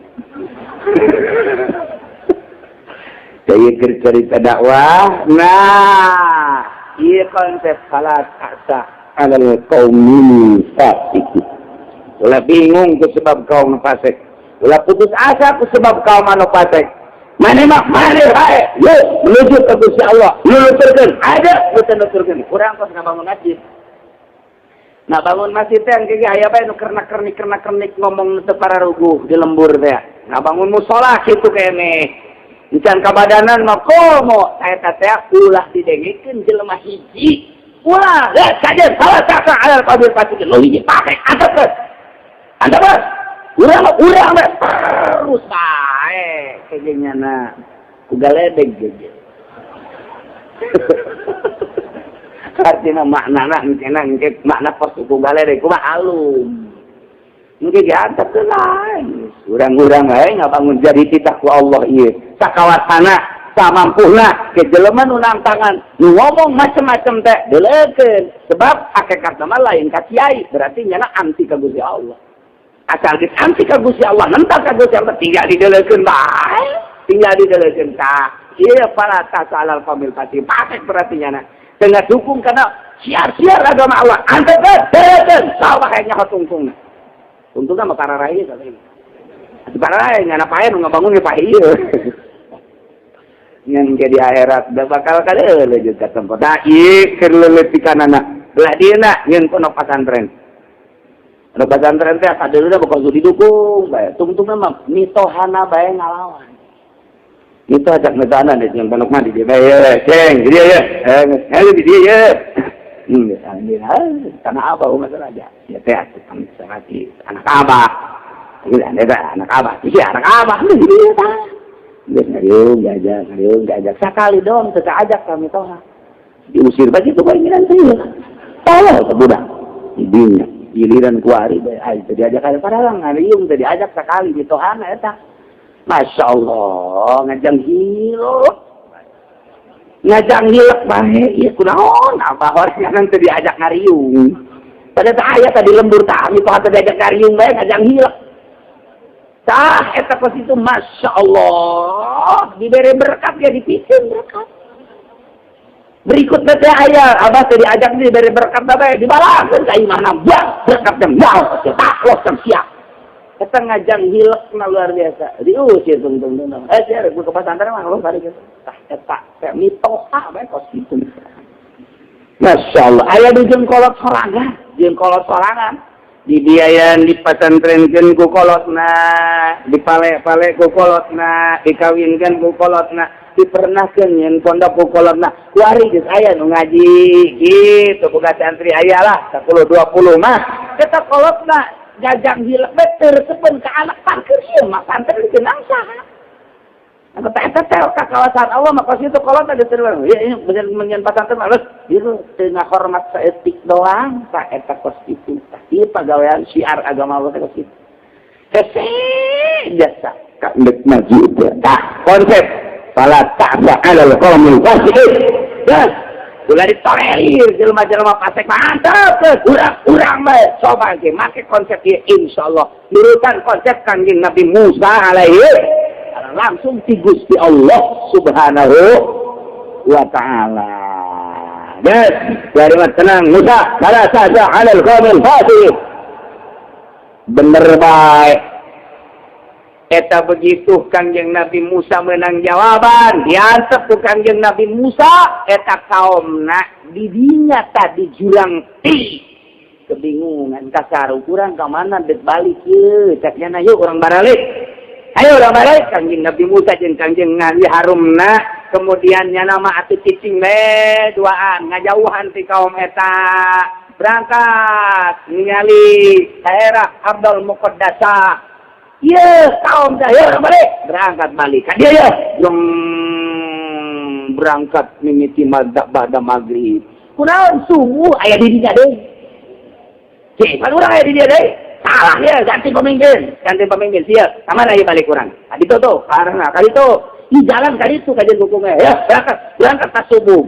Kiai cerita dakwah. Nah, iya konsep salat asa alal qaumil fasik. Ulah bingung ku sebab kaum fasik. Ulah putus asa ku sebab kaum anu fasik. Mane bae. Yo menuju ke Gusti Allah. Nuturkeun ada nuturkeun. Urang kos ngabangun masjid. Nah bangun masjid teh engke aya bae nu kernak-kernik ngomong teu pararuguh di lembur teh. Nah bangun mushola kitu keneh. Encan kabadanan mah komo eta teh ulah didengikeun jelema hiji. Ulah saja salah satu alal qabil fasik lo hiji pake antep. Antep. Urang terus bae kejenyana ku galedeg geus. Artina maknana engke makna pos ku galedeg kumaha alum. Engke diantep teh lain. Urang-urang bae ngabangun jadi titah ku Allah ieu. Sakawasana samampuna ke jelema nu nangtangan nu ngomong macam-macam teh deulekeun sebab hakikat mah lain ka kiai berarti nyana anti ka Gusti Allah asal geus anti ka Gusti Allah nentang ka Gusti Allah tinggal dideulekeun bae tinggal dideulekeun tah ieu para tasalal famil pati patek berarti nyana tengah dukung kana siar-siar agama Allah antep deulekeun salah kayaknya tungtungna mah kararahi kali ini kararahi nyana pae nu ngabangun ge pae ieu ngan ke di akhirat da bakal kadeuleuh jeung ka tempat da ieu keur leuleupikanana belah dieuna nyeun pondok pesantren teh sadeuleuh bakal didukung bae tungtungna mah mitohana bae ngalawan itu ajak ngedana deh yang pondok mah di dieu bae ceng di dieu ye di dieu ye tanah abah masalah aja ya teh atuh sangat anak abah anak abah sih anak abah di dieu tah ngariung diajak sekali dong teu ajak kami toha diusir bagi itu keinginan saya tolong ke budak idinya giliran kuari bae teu diajak ka padahal ngariung teu diajak sekali di tohana eta Masya Allah ngajang hilek bae ieu kunaon apa horang teu diajak ngariung pada aya tadi lembur tah mi toha teu diajak ngariung bae ngajang hilek tah eta pas itu Masya Allah diberi berkat ya dipikeun berkat berikutnya teh aya abah teh diajak diberi berkat bae dibalakeun ka imahna berkat teh mau tak los siap Kita ngajang hilek luar biasa. Diusir tung. Saya gue ke pesantren mah lo kali gitu. Eta kayak mitoha bae kos gitu. Masya Allah. Ayah di jengkolot sorangan. Dibiayan di pesantrenkeun ku kolotna, dipale-pale ku kolotna, dikawinkeun ku kolotna, dipernahkeun nyen pondok ku kolotna. Kuari geus aya nu ngaji gitu boga santri aya lah 10 20 mah. Eta kolotna jajang hilek beter sepen ka anak parkir ieu mah santri geunang saha. Angkat eta ka kawasan Allah maka situ kolot ada terus. Ya ini menyen pesantren halus. Ieu teu ngahormat saeutik doang sa eta kos itu. Ieu pagawean syiar agama Allah kos itu. Hese jasa ka ndek maju teh. Tah konsep fala ta'sa 'alal qaumil fasiqin. Dah ulah ditolerir jelema-jelema fasik mantap urang bae coba ge make konsep ieu insyaallah nurutan konsep Kanjeng Nabi Musa alaihi langsung di Gusti Allah Subhanahu wa Ta'ala. Yes, dari tenang Musa, salah saja 'alal qaumil fasiqin. Bener baik. Eta begitu Kanjeng Nabi Musa menang jawaban, diantep ku Kanjeng Nabi Musa, eta kaumna didinya tadi jurang ti. Kebingungan kasar ukuran ka mana dek balik ye, caknya na yuk orang baralik. Ayo orang balik Kanjeng Nabi Musa jeung Kanjeng Nabi Harumna, kemudian nya nama atuh cicing we duaan ngajauhan ti kaum eta. Berangkat ningali daerah Ardul Muqaddasah. Iya, kaum dah ya balik. Berangkat balik. Kan dia ya. Berangkat mimiti pada maghrib. Kunaon subuh aya di dinya deui. Cek, pan urang aya di dia deui. Salah ya, ganti pemimpin siap. Kamana ieu balik urang? Adi tuh, karena kali itu di jalan kali itu kajian hukumnya. Ya, berangkat pas subuh.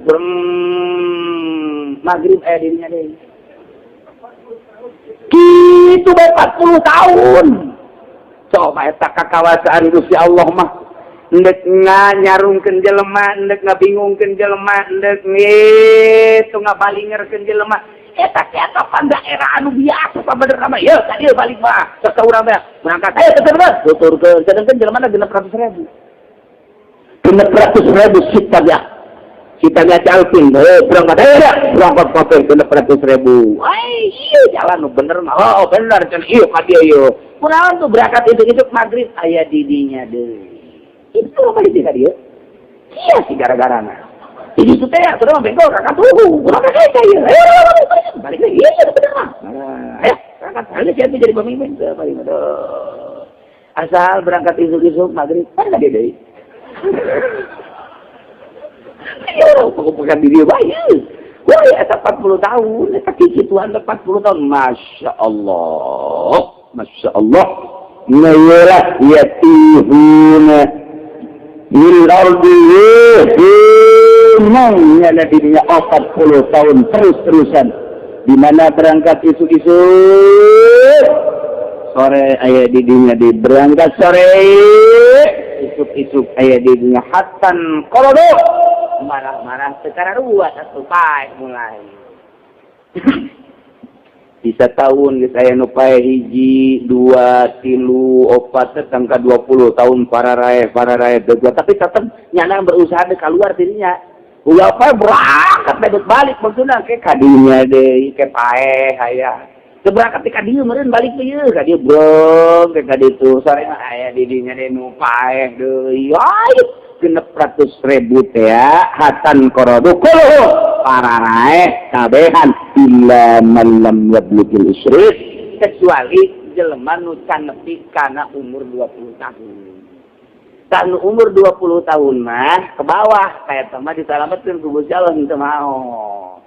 Maghrib aya di dinya deui. Kitu bae 40 tahun. Coba eta kakawasaan Gusti Allah mah ndek nganyarungkeun jelema, ndek ngabingungkeun jelema, ndek itu ngabalingerkeun jelema. Eta kapan daerah anu biasa pabener mah. Ye, tadi balik mah. Sok ka urang teh berangkat ayo ke terus tuturkeun sedengkeun jelema 600.000. 600.000 kita ngacalkeun berangkat ayo dah berangkat pakai 600.000. Ai ieu jalan nu bener mah. Oh bener can ieu ka dieu ieu. Kunaon tuh berangkat itu maghrib aya di dinya deui. Itu apa di dia? Iya sih gara-garana. Jadi itu teh sudah bengkok kakak tuh. Kurang kayak ieu. Ayo balik lagi. Iya bener mah. Ayo berangkat aja siapa jadi pemimpin balik aduh. Asal berangkat isuk-isuk maghrib kan dia deui. Ayo pokoknya diri bae. Wah ya 40 tahun, eta kituan 40 tahun. Masya Allah. Masya Allah. Nayalah yatihuna bil ardi yahunnya dirinya 40 tahun terus-terusan. Di mana berangkat isu-isu sore aya didinya di berangkat sore isuk-isuk aya didinya hatan qolodo marah-marah secara dua satu pae mulai. Bisa tahun geus aya nu pae 1, 2, 3, 4 tangka 20 tahun para rae dua tapi tetep nyana berusaha de keluar dirinya. Ulah pae berangkat balik maksudna ke kadinya deui ke pae aya. Teu berangkat ka dieu meureun balik deui ka dieu brong ke ka ditu sore aya di dinya de nu pae deui. Ai 600.000 teh ya hatan qorodu kullu para rae kabehan illa man lam yablugil isrif kecuali jelema nu can nepi kana umur 20 tahun. Kan umur 20 tahun mah ke bawah kayak mah disalametkeun ku Gusti Allah henteu mau.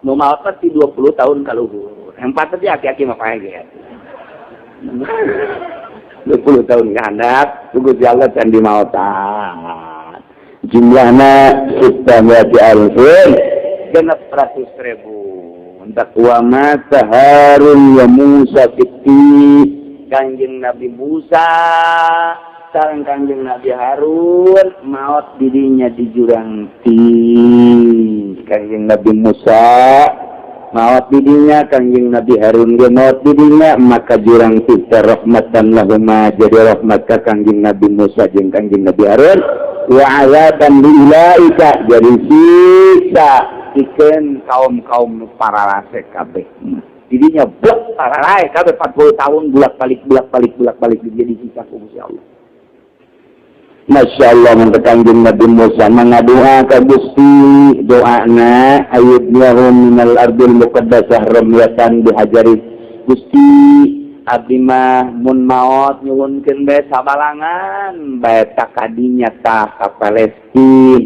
Nu maot ti 20 tahun ka luhur. Empat teh aki-aki mah pae ge. 20 tahun ka handap ku Gusti Allah can dimaotan. Jumlahnya kita berarti alfin 600.000. Untuk wama Harun ya Musa fiti Kanjeng Nabi Musa sareng Kanjeng Nabi Harun maot dirinya di jurang ti Kanjeng Nabi Musa maot didinya Kangjeng Nabi Harun ge maot didinya maka jurang kita rahmatan lahuma jadi rahmat ka Kangjeng Nabi Musa jeung Kangjeng Nabi Harun wa azaban lillaika jadi siksa ikeun kaum-kaum paralase kabeh didinya blek paralae kabeh 40 tahun bulak-balik jadi siksa ku Gusti Allah. Masya Allah Kangjeng Nabi Musa mengadua ka Gusti doana ayyubnahum minal ardil muqaddasah ramyatan bihajari Gusti abdi mah mun maot nyuwunkeun bae sabalangan bae ta kadinya tah ka Palestina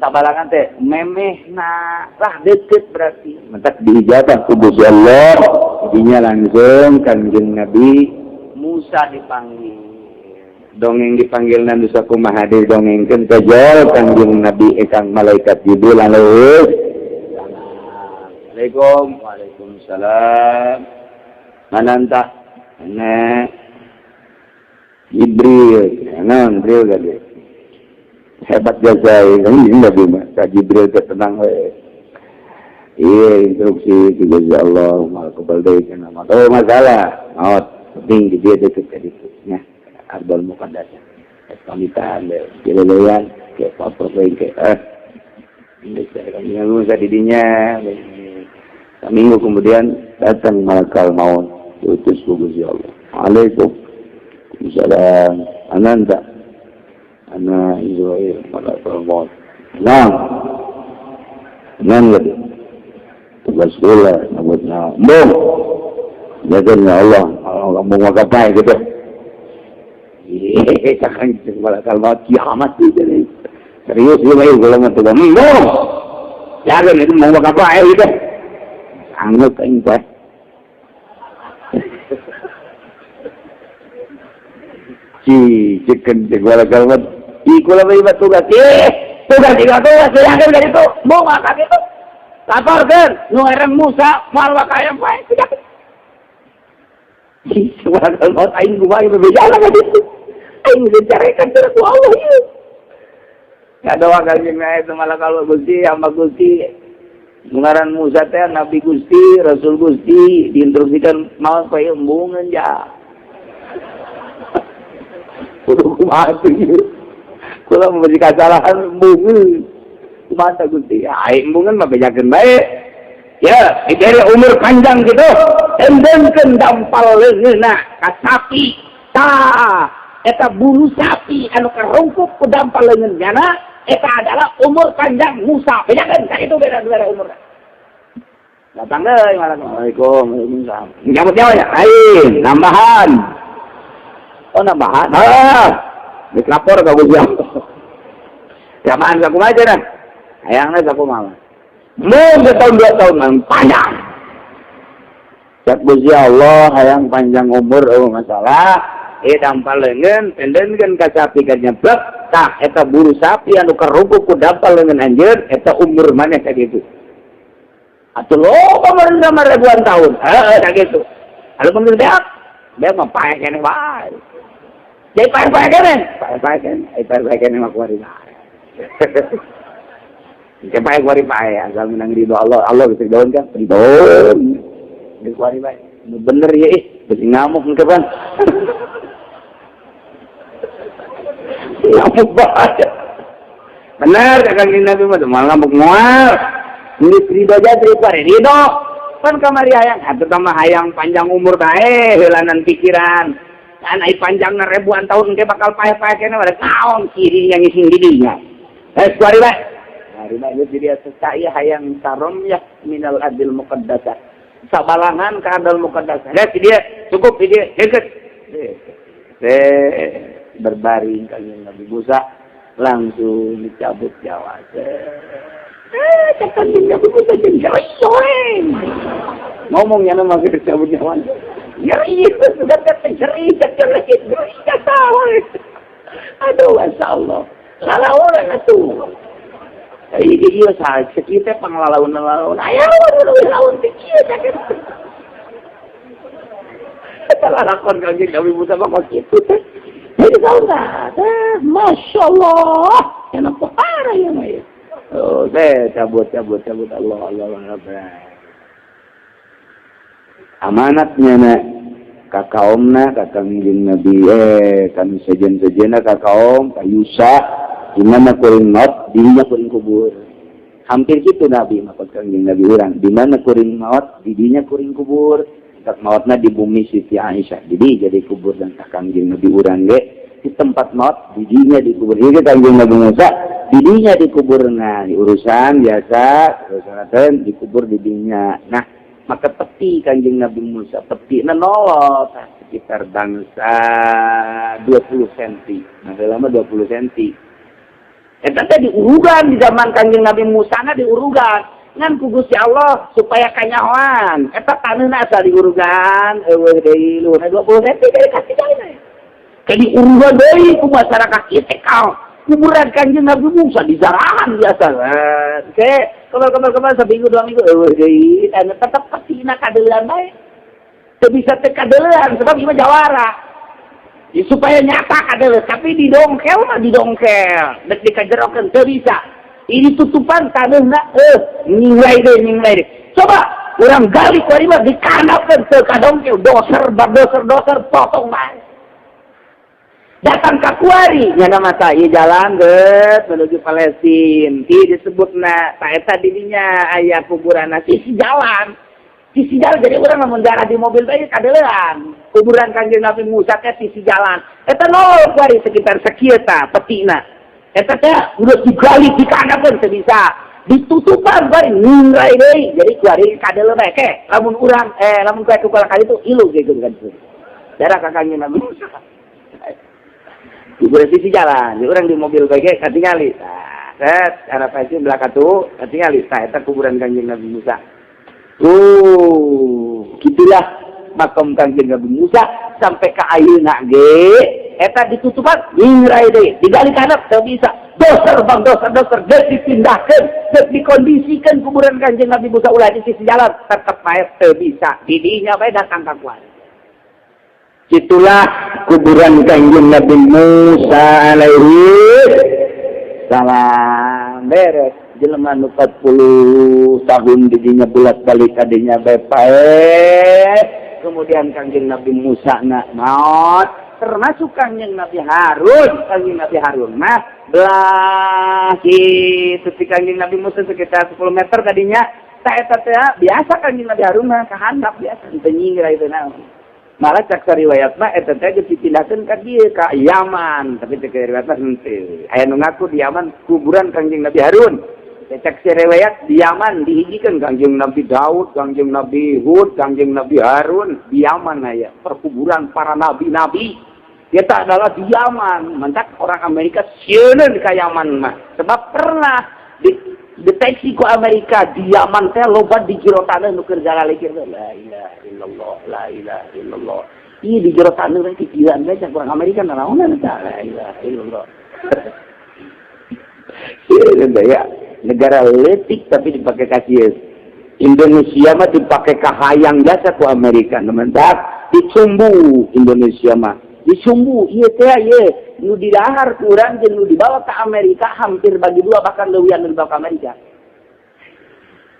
sabalangan teh memehna lah deukeut berarti mentak diijabah ku Gusti Allah dinya langsung Kangjeng Nabi Musa dipanggil dongeng dipanggil nandu sakumaha didongengkeun ka jol Kangjeng Nabi ekang malaikat Jibril alaihi Assalamualaikum Waalaikumsalam mananta ana Jibril naon Jibril gade hebat jazai Kangjeng Nabi mah ka Jibril teh tenang we iya instruksi ti Gusti Allah mal kubal deui kana mah teu masalah maot penting di dia deket ka ditu nya Ardal Muqaddasah pamitan keleluan ke apa ke ini saya Musa didinya seminggu kemudian datang malaikat maut diutus ku Gusti Allah. Waalaikumsalam ananda ana Israil malaikat maut nan lagi tugas sekolah nabutna bom jadinya Allah mau ngapain gitu cakang malaikat maut kiamat itu serius dia main golongan tu mau jangan itu mau apa gitu sanggup kan buat ciken malaikat maut ikut lebih betul tugas jangan dari itu mau makan itu laporkan nueran Musa malwa kaya baik tidak malaikat maut aing gua berbeda lah gitu aing dicarikan terus Allah ya. Ya doa Kangjeng Nabi malah kalau Gusti hamba Gusti ngaran Musa teh Nabi Gusti, Rasul Gusti diinstruksikan mau kaya embungan ya. Kudu kumaha tuh. Kula memberi kesalahan embungan. Kumaha Gusti? Aing embungan mah bejakeun bae. Ya, diberi umur panjang gitu. Endengkeun dampal leungeunna ka sapi. Tah eta bulu sapi anu karungkuk ku dampal leungeunna eta adalah umur panjang Musa. Bedakeun ka itu beda-beda umurna. Datang deui Assalamualaikum Waalaikumsalam. Nyamut-nyamut ya lain nambahan. Oh nambahan. Diklapor ka Gusti Allah. Jamaan sakumaha aja dah. Hayangna sakumaha. Mau setahun 2 tahun man panjang. Cak Gusti Allah hayang panjang umur masalah. Dampal leungeun pendenkeun ka sapi ka nyeblek tah eta buru sapi anu karungkuk ku dampal leungeun anjeun eta umur maneh ka kitu atuh loba meureun ribuan tahun ka kitu anu mun beak mah pae keneh bae jadi pae keneh mah kuari bae ke pae kuari bae asal menang ridho Allah bisa daun kan ridho di kuari bae bener ya besi ngamuk kapan ngamuk banget. Benar Kangjeng Nabi mah malah ngamuk moal. Ini ridho jadi pare ridho. Kan kamari hayang atuh mah hayang panjang umur bae heulanan pikiran. Kan ai panjangna ribuan tahun ge bakal pae-pae keneh bade naon kiri yang ngisi didinya. Kuari bae. Kuari bae jadi asa hayang sarom ya minal adil muqaddasah. Sabalangan ka adil muqaddasah. Lihat dia cukup dia deket. Berbaring Kangjeng Nabi Musa langsung dicabut nyawa. Kangjeng Nabi Musa jadi ngomongnya nama kita cabut nyawa. Nyeri sudah kata nyeri kata aduh masya Allah salah orang itu. Iya salah kita pengelalaun ayo lawan pikir sakit. Salah lakon Kangjeng Nabi Musa mah gitu teh. Jadi tahu nggak? Masya Allah, enak parah ya Maya. Oh, cabut Allah. amanatnya na kakaomna kakang Nabi kami sejen-sejena kakaom kayusa dimana kuring maut dirinya kuring kubur hampir gitu Nabi makot kangjeng Nabi urang dimana kuring maut dirinya kuring kubur tak mautna di bumi Siti Aisyah jadi kubur dan kangjeng Nabi urang ge di tempat maut dirinya dikubur ieu kangjeng Nabi Musa dirinya dikubur nah urusan biasa urusan dikubur dirinya nah maka peti kanjeng Nabi Musa peti nolot sekitar bangsa 20 cm nah lama 20 cm eta teh diurugan di zaman kanjeng Nabi Musa na diurugan ngan ku Gusti Allah supaya kanyahoan eta taneuna asal diurugan eueuh deui luhurna 20 cm dari kasih jalan ke diurugan deui ku masyarakat ieu teh kuburan kanjeng Nabi Musa di jarahan biasa ke kemar seminggu 2 minggu eueuh deui anu tetep patina kadeulean bae teu bisa teh kadeulean sebab ieu jawara ya, supaya nyata kadeuleun tapi didongkel mah didongkel dek dikajerokeun teu bisa ini tutupan taneuhna ningrai deh coba urang gali ku ari mah dikanapkeun teu kadongkel doser potong bae datang ke kuari nyana masa ieu jalan geus menuju Palestina ieu disebutna taeta didinya aya kuburanna sisi jalan jadi urang lamun darah di mobil bae kadeulean kuburan kanjeng Nabi Musa teh sisi jalan eta nol kuari sekitar sakieu tah petina eta teh udah digali dikanakeun teu bisa ditutupan kuari ningrai deui jadi kuari kadeuleun bae ke lamun urang lamun kuari kepala kali itu ilu gitu kan darah ka kanjeng Nabi Musa kuburan sisi jalan, orang di mobil bagai katingali. Set, arah pasti belakang tuh katingali. Eta kuburan kanjeng Nabi Musa. Gitulah makam kanjeng Nabi Musa sampai ke ayeuna ge. Eta ditutupan, ningrai deui. Digali kana teu bisa. Doser geus dipindahkeun, geus dikondisikan kuburan kanjeng Nabi Musa ulah di sisi jalan, tetep bae teu bisa. Didinya bae datang ka kuari. Itulah kuburan kanjeng Nabi Musa alaihi salam beres jelema nu 40 tahun didinya bolak-balik kadinya bae kemudian kanjeng Nabi Musa na maot termasuk kanjeng Nabi Harun mah belah si kanjeng Nabi Musa sekitar 10 meter kadinya eta teh biasa kanjeng Nabi Harun mah kahandap biasa teu nyinggra itu naon malah cak riwayat mah eta teh geus dipindahkeun ka dieu ka Yaman tapi teh riwayat mah henteu aya nu ngaku di Yaman kuburan kanjeng Nabi Harun cak riwayat di Yaman dihijikeun kanjeng Nabi Daud kanjeng Nabi Hud kanjeng Nabi Harun di Yaman aya perkuburan para nabi-nabi eta adalah di Yaman mentak orang Amerika sieun ka Yaman mah sebab pernah deteksi ku Amerika di Yaman teh loba di jero taneuh nu keur jalalikeun la ilaha illallah ieu di jero taneuh teh pikiran bae cak urang Amerika naon eta la ilaha illallah ieu daya negara leutik tapi dipake ka sieun Indonesia mah dipake ka hayang jasa ku Amerika mentak dicumbu Indonesia mah dicumbu ieu teh ieu nu didahar kurang jeung nu dibawa ke Amerika hampir bagi dua bahkan leuwih nu dibawa ke Amerika.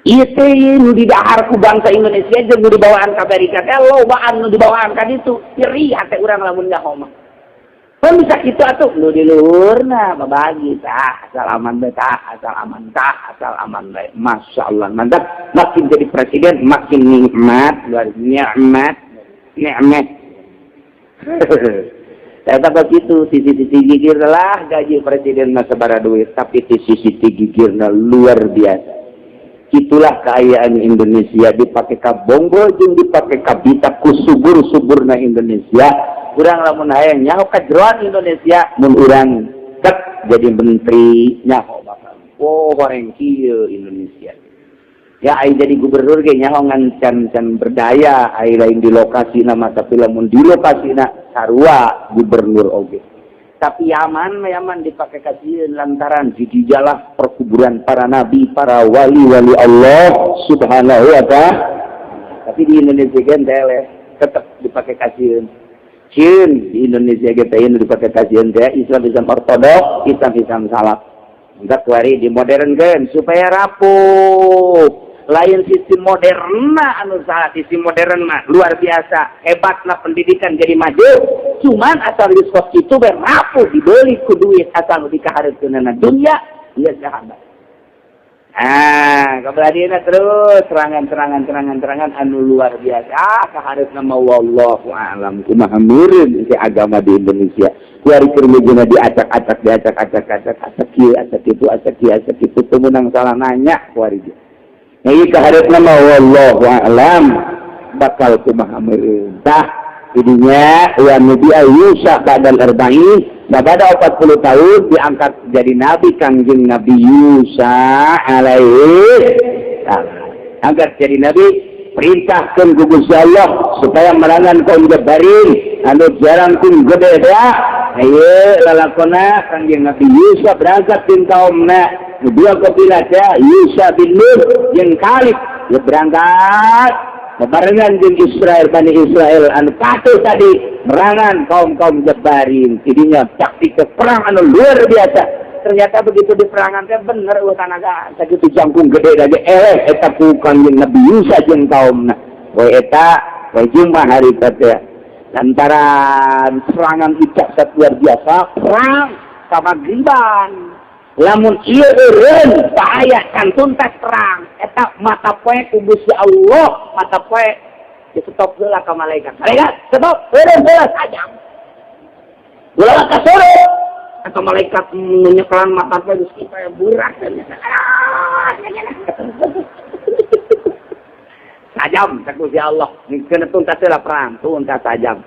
Ieu teh nu didahar ku bangsa Indonesia jeung nu dibawaan ke Amerika teh lobaan nu dibawaan ka ditu iri hate urang lamun nyaho mah. Pan bisa kitu atuh nu di luhurna babagi tah asal aman bae asal aman bae. Masyaallah mantap makin jadi presiden makin nikmat luar nikmat. Eta begitu sisi gigir lah gaji presiden mah sabaraha duit tapi sisi gigirna luar biasa. Itulah keayaan Indonesia dipake ka bonggol jeung dipake ka bita ku subur-suburna Indonesia. Urang lamun hayang nyaho ka jeroan Indonesia mun urang tek jadi menteri nyaho bakal. Goreng kieu Indonesia. Ya ai jadi gubernur ge nyaho ngan can berdaya ai lain di lokasina mah tapi lamun di lokasina sarua gubernur oge. Tapi Yaman dipakai kajian lantaran dijalah perkuburan para nabi, para wali-wali Allah Subhanahu wa ta'ala. Tapi di Indonesia kan tetap dipakai kajian. Di Indonesia kita ini dipakai kajian Islam ortodoks, Islam salaf. Enggak kuari dimodernkan supaya rapuh. lain sisi modern anu salah sisi modern mah luar biasa hebatlah pendidikan jadi maju cuman asal diskos itu berapu dibeli ku duit asal dikahareukeunana dunia ya sahabat. Keberadiana terus serangan anu luar biasa. Kahareup nama wallahu a'lam kumaha meureun si agama di Indonesia. Kuari keur mujuna diacak-acak kieu acak kitu teu meunang salah nanya kuari dia. Ieu kahareup nama wallahu a'lam bakal kumaha meureun. Jadinya wa nabi Yusuf badal arba'in babada 40 tahun diangkat jadi nabi kangjeng Nabi Yusuf alaihi salam. Angkat jadi nabi perintahkeun ku Gusti Allah supaya merangan kaum Jabarin anu jarang pun gede da. Ayeuna lalakonna kangjeng Nabi Yusuf berangkat jeung kaumna dua kabilah Yusuf bin Nun jeung Kalib ya berangkat barengan jeung Israel Bani Israel anu patuh tadi merangan kaum Jabarin. Jadinya taktik perang anu luar biasa. Ternyata begitu di perangan teh bener tanaga sakitu jangkung gede lagi eleh eta ku kangjeng Nabi Yusuf jeung kaumna. We eta we jumpah hari teh lantaran serangan icak luar biasa perang sama griban. Lamun ieu eureun bahaya kan tuntas perang eta mata poe ku Gusti Allah mata poe stop heula ka malaikat stop eureun saja ulah ka sore eta malaikat menyekelan mata poe geus kieu burak sajam ka Gusti Allah keun tuntas heula perang tuntas sajam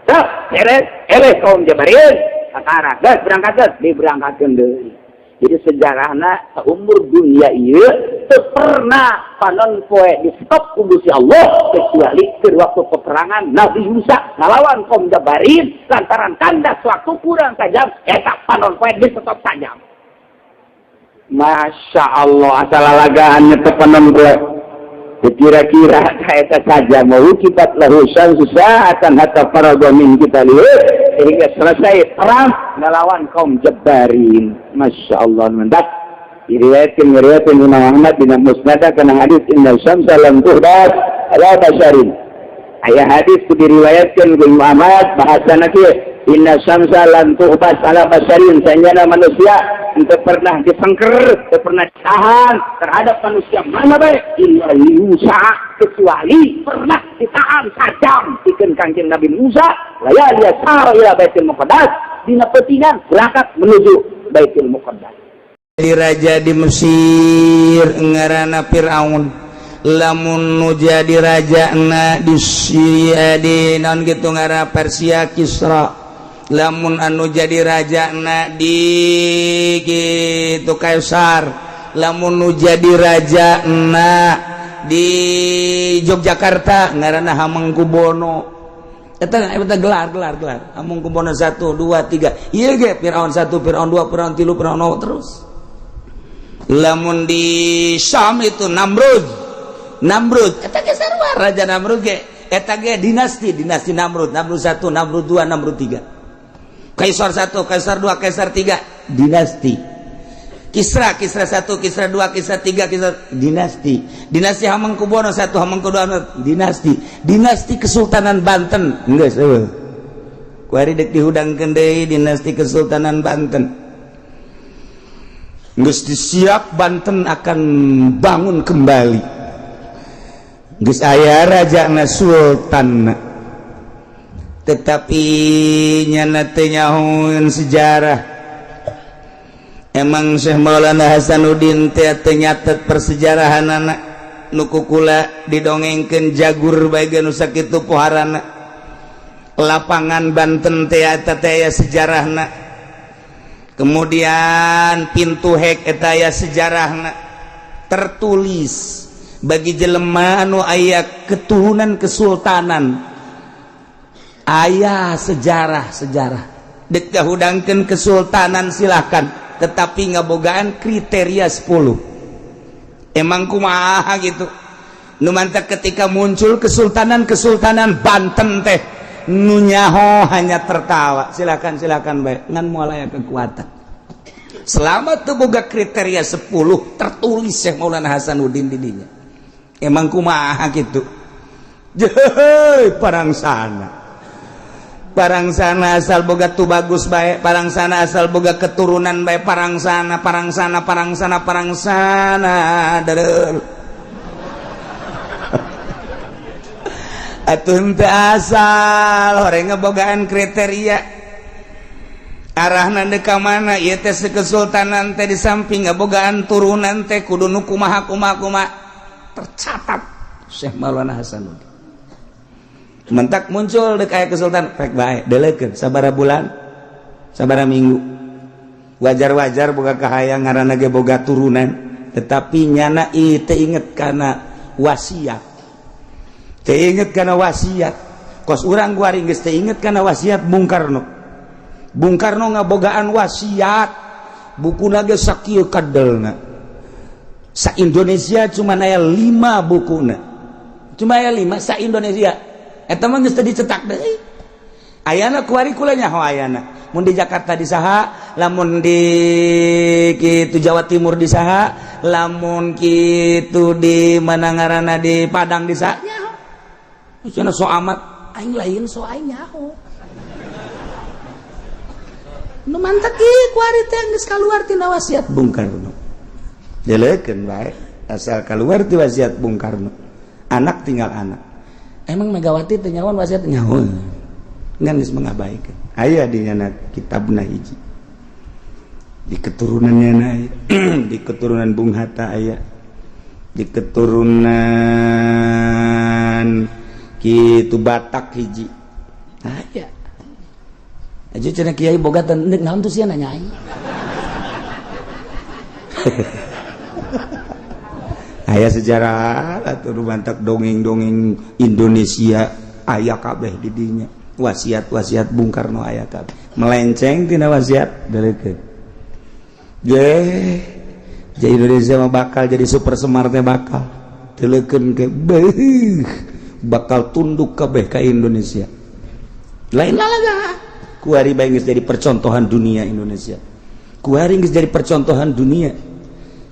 beres eleh kaum Jabarin sakara geus berangkat geus diberangkatkeun deui. Jadi sejarahna umur dunia ieu teu pernah panon poe di stop ku Gusti Allah kecuali keur waktu peperangan Nabi Musa ngalawan kaum Jabarin lantaran kandas waktu kurang tajam eta panon poe di stop tajam. Masya Allah asal lalagaan teu panon poe. Kira-kira eta saja mau kibat lahu susah akan hatta faragha min kita lihat sehingga selesai perang melawan kaum Jabarin. Masya Allah mendak diriwayatkan Imam Ahmad bin Musnad kana hadis inna syamsa lam tuhdas ala basharin. Aya hadis ku diriwayatkan Imam Ahmad bahasana kieu inna syamsa lam tuhdas ala basharin sanjana manusia teu pernah disengker teu pernah ditahan terhadap manusia mana bae illa Musa kecuali pernah ditahan sajam pikeun kangjeng Nabi Musa layali sar ila Baitul Muqaddas dina peutingan berangkat menuju Baitul Muqaddas. Jadi raja di Mesir ngaranna Firaun lamun nu jadi raja na di Syria di naon kitu ngaranna Persia Kisra lamun anu jadi raja na di kitu Kaisar lamun nu jadi raja na di Yogyakarta ngaranna Hamengkubuwono eta gelar Hamengkubuwono 1 2 3 ieu ge Firaun 1 Firaun 2 Firaun 3 Firaun 0 terus. Lamun di Syam itu Namrud eta ge sarua raja Namrud ge eta ge dinasti Namrud 1 Namrud 2 Namrud 3 Kaisar 1 Kaisar 2 Kaisar 3 dinasti Kisra 1 Kisra 2 Kisra 3 Kisra dinasti Hamengkubuwono 1 Hamengkubuwono dinasti Kesultanan Banten geus kuari dek dihudangkeun deui dinasti Kesultanan Banten geus disiap Banten akan bangun kembali geus aya rajana sultan tetapi nyana teu nyahoeun sejarah emang Syekh Maulana Hasanuddin teh nyatet persejarahanana nu kukula didongengkeun jagur bae nu sakitu poharana lapangan Banten teh eta teh aya sejarahna kemudian pintu hek eta aya sejarahna tertulis bagi jelema anu aya keturunan kesultanan aya sejarah dek dahudangkeun kesultanan silahkan tetapi ngabogaan kriteria 10 emang kumaha gitu nu mantap ketika muncul kesultanan Banten teh nu nyaho hanya tertawa silakan bae ngan moal aya kekuatan selama teu boga kriteria 10 tertulis Syekh Maulana Hasanuddin di dinya emang kumaha gitu jehey parang sana asal boga tu bagus baik parang sana asal boga keturunan baik parang sana darul atuh teu asal horeng ngebogaan kriteria arahna teh ka mana ieu teh kesultanan teh di samping ngabogaan turunan teh kudu nu kumaha tercatat Syekh Maulana Hasanuddin mentak muncul dek aya kesultanan pek bae deulekeun sabaraha bulan sabaraha minggu wajar-wajar boga kahayang ngaranna ge boga turunan tetapi nyana ieu teh inget kana wasiat kos urang guari geus teh inget kana wasiat Bung Karno ngabogaan wasiat bukuna ge sakieu kadelna sa Indonesia cuma aya 5 bukuna cuma aya 5 sa Indonesia eta mah geus teu dicetak deui ayana kuari kula nyaho ayana mun di Jakarta di saha lamun di kitu Jawa Timur di saha lamun kitu di mana ngaranna di Padang di saha nyaho cenah so amat aing lain so aing nyaho nu mantak ieu kuari teh geus kaluar tina wasiat Bung Karno. Deulekeun bae asal kaluar ti wasiat Bung Karno. Anak tinggal anak. Emang Megawati teh nyahoan wasiat nyahoan. Ngan geus mangabaikeun. Aya di nyana kitabna hiji. Di keturunannya aya. Di keturunan Bung Hatta aya. Di keturunan kitu Batak hiji. Aya. Aja cenah kiai boga teh endek naon tuh sia nanyai. Aya sejarah atuh rumantak dongeng-dongeng Indonesia aya kabeh di dinya. Wasiat-wasiat Bung Karno aya kabeh. Melenceng tina wasiat deulekeun. Jadi Indonesia mah bakal jadi super semar teh bakal. Deulekeun ke bakal tunduk kabeh ka Indonesia. Lain lalaga. Kuari bae geus jadi percontohan dunia Indonesia. Kuari geus jadi percontohan dunia.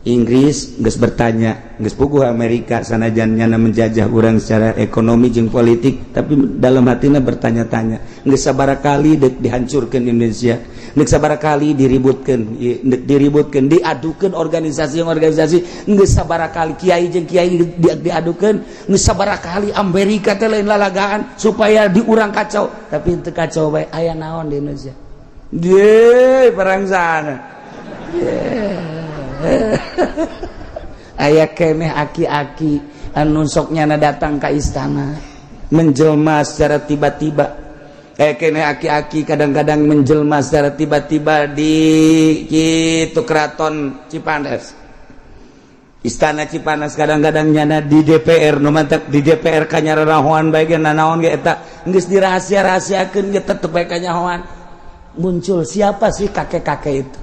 Inggris geus bertanya, geus puguh Amerika sanajan nyana menjajah urang secara ekonomi jeung politik, tapi dalam hatina bertanya-tanya. Geus sabaraha kali deuk dihancurkeun Indonesia. Geus sabaraha kali diributkeun, diadukeun organisasi-organisasi, geus sabaraha kali kiai jeung kiai diadukeun, geus sabaraha kali Amerika teh lain lalagaan supaya diurang kacau, tapi teu kacau bae aya naon di Indonesia. Ye, perang sana. Aya keneh aki-aki anu sok nyana datang ka istana menjelma secara tiba-tiba. Keneh aki-aki kadang-kadang menjelma secara tiba-tiba di kitu keraton Cipanas. Istana Cipanas kadang-kadang nyana di DPR nu mantap di DPR kanyararahoan bae ge nanaon ge eta geus dirahasia-rahasiakeun ge tetep bae kanyahoan. Muncul siapa sih kakek-kakek itu?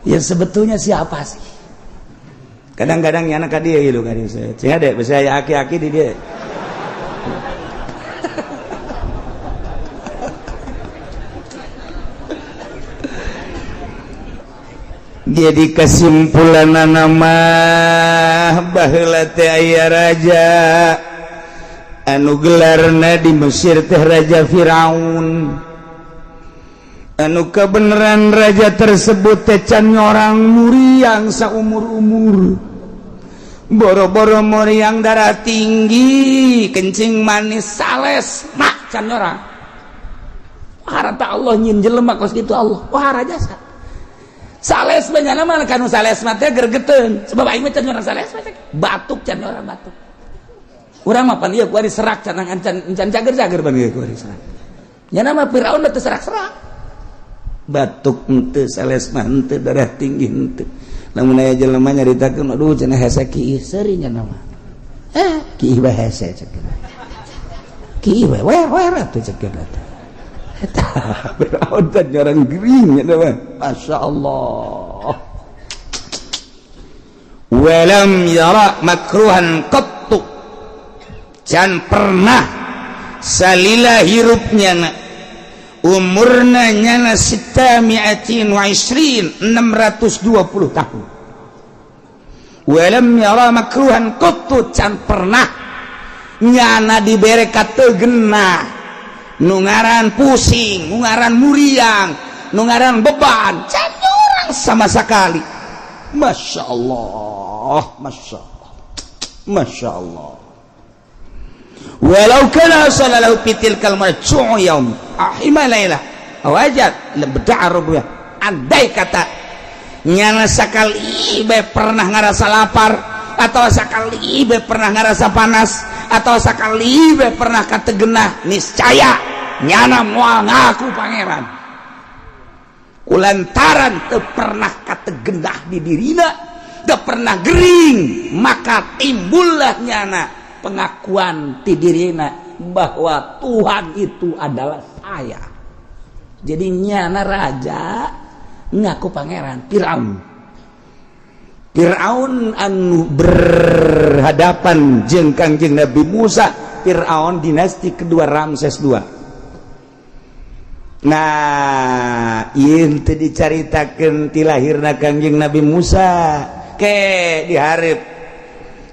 Ya sebetulnya siapa sih? Kadang-kadang nyana ka dieu gitu kan saya. Cenah deh bisa aya aki-aki di dieu. Jadi kesimpulan nama baheula teh aya raja anu gelarna di Mesir teh Raja Firaun. Anu kebenaran raja tersebut teh can nyorang muriang saumur-umur. Boro-boro muriang darah tinggi, kencing manis sales, mak can nyorang. Harata Allah nyin jelema kos kitu Allah. Wah raja sa. Sales benyana mah kanu sales mah teh gergeteun. Sebab aing mah can nyorang sales mah batuk can nyorang batuk. Urang mah pan ieu kuari serak can cager-cager pan ieu kuari serak. Nya mah Firaun teh serak-serak. Batuk henteu sales mah henteu darah tinggi henteu lamun aya jelema nyaritakeun aduh cenah hese kieu seuri nya mah kieu bae hese cekeun kieu bae wer atuh cekeun eta Firaun teh nyorang gering nya mah masyaallah walam yara makruhan qattu can pernah salila hirupnya umurna nyana 620 tahun walam yara makruhan qattu can pernah nyana dibere kateugena nu ngaran pusing, nu ngaran muriang, nu ngaran beban can orang sama sekali. Masya Allah, Masya Allah, Masya Allah. Walau kana sallallahu fitil kalmar yaum ahimalaila wajad lebda'arubya andai kata nyana sakali be pernah ngarasa lapar atau sakali be pernah ngarasa panas atau sakali be pernah kategenah niscaya nyana moal ngaku pangeran kulantaran teu pernah kategenah di dirina teu pernah gering maka timbullah nyana pengakuan ti dirina bahwa Tuhan itu adalah saya. Jadi nyana raja ngaku pangeran Firaun anu berhadapan jeung Kangjeng Nabi Musa. Firaun dinasti kedua Ramses II. Nah ieu teh dicaritakeun ti lahirna Kangjeng Nabi Musa ke dihareup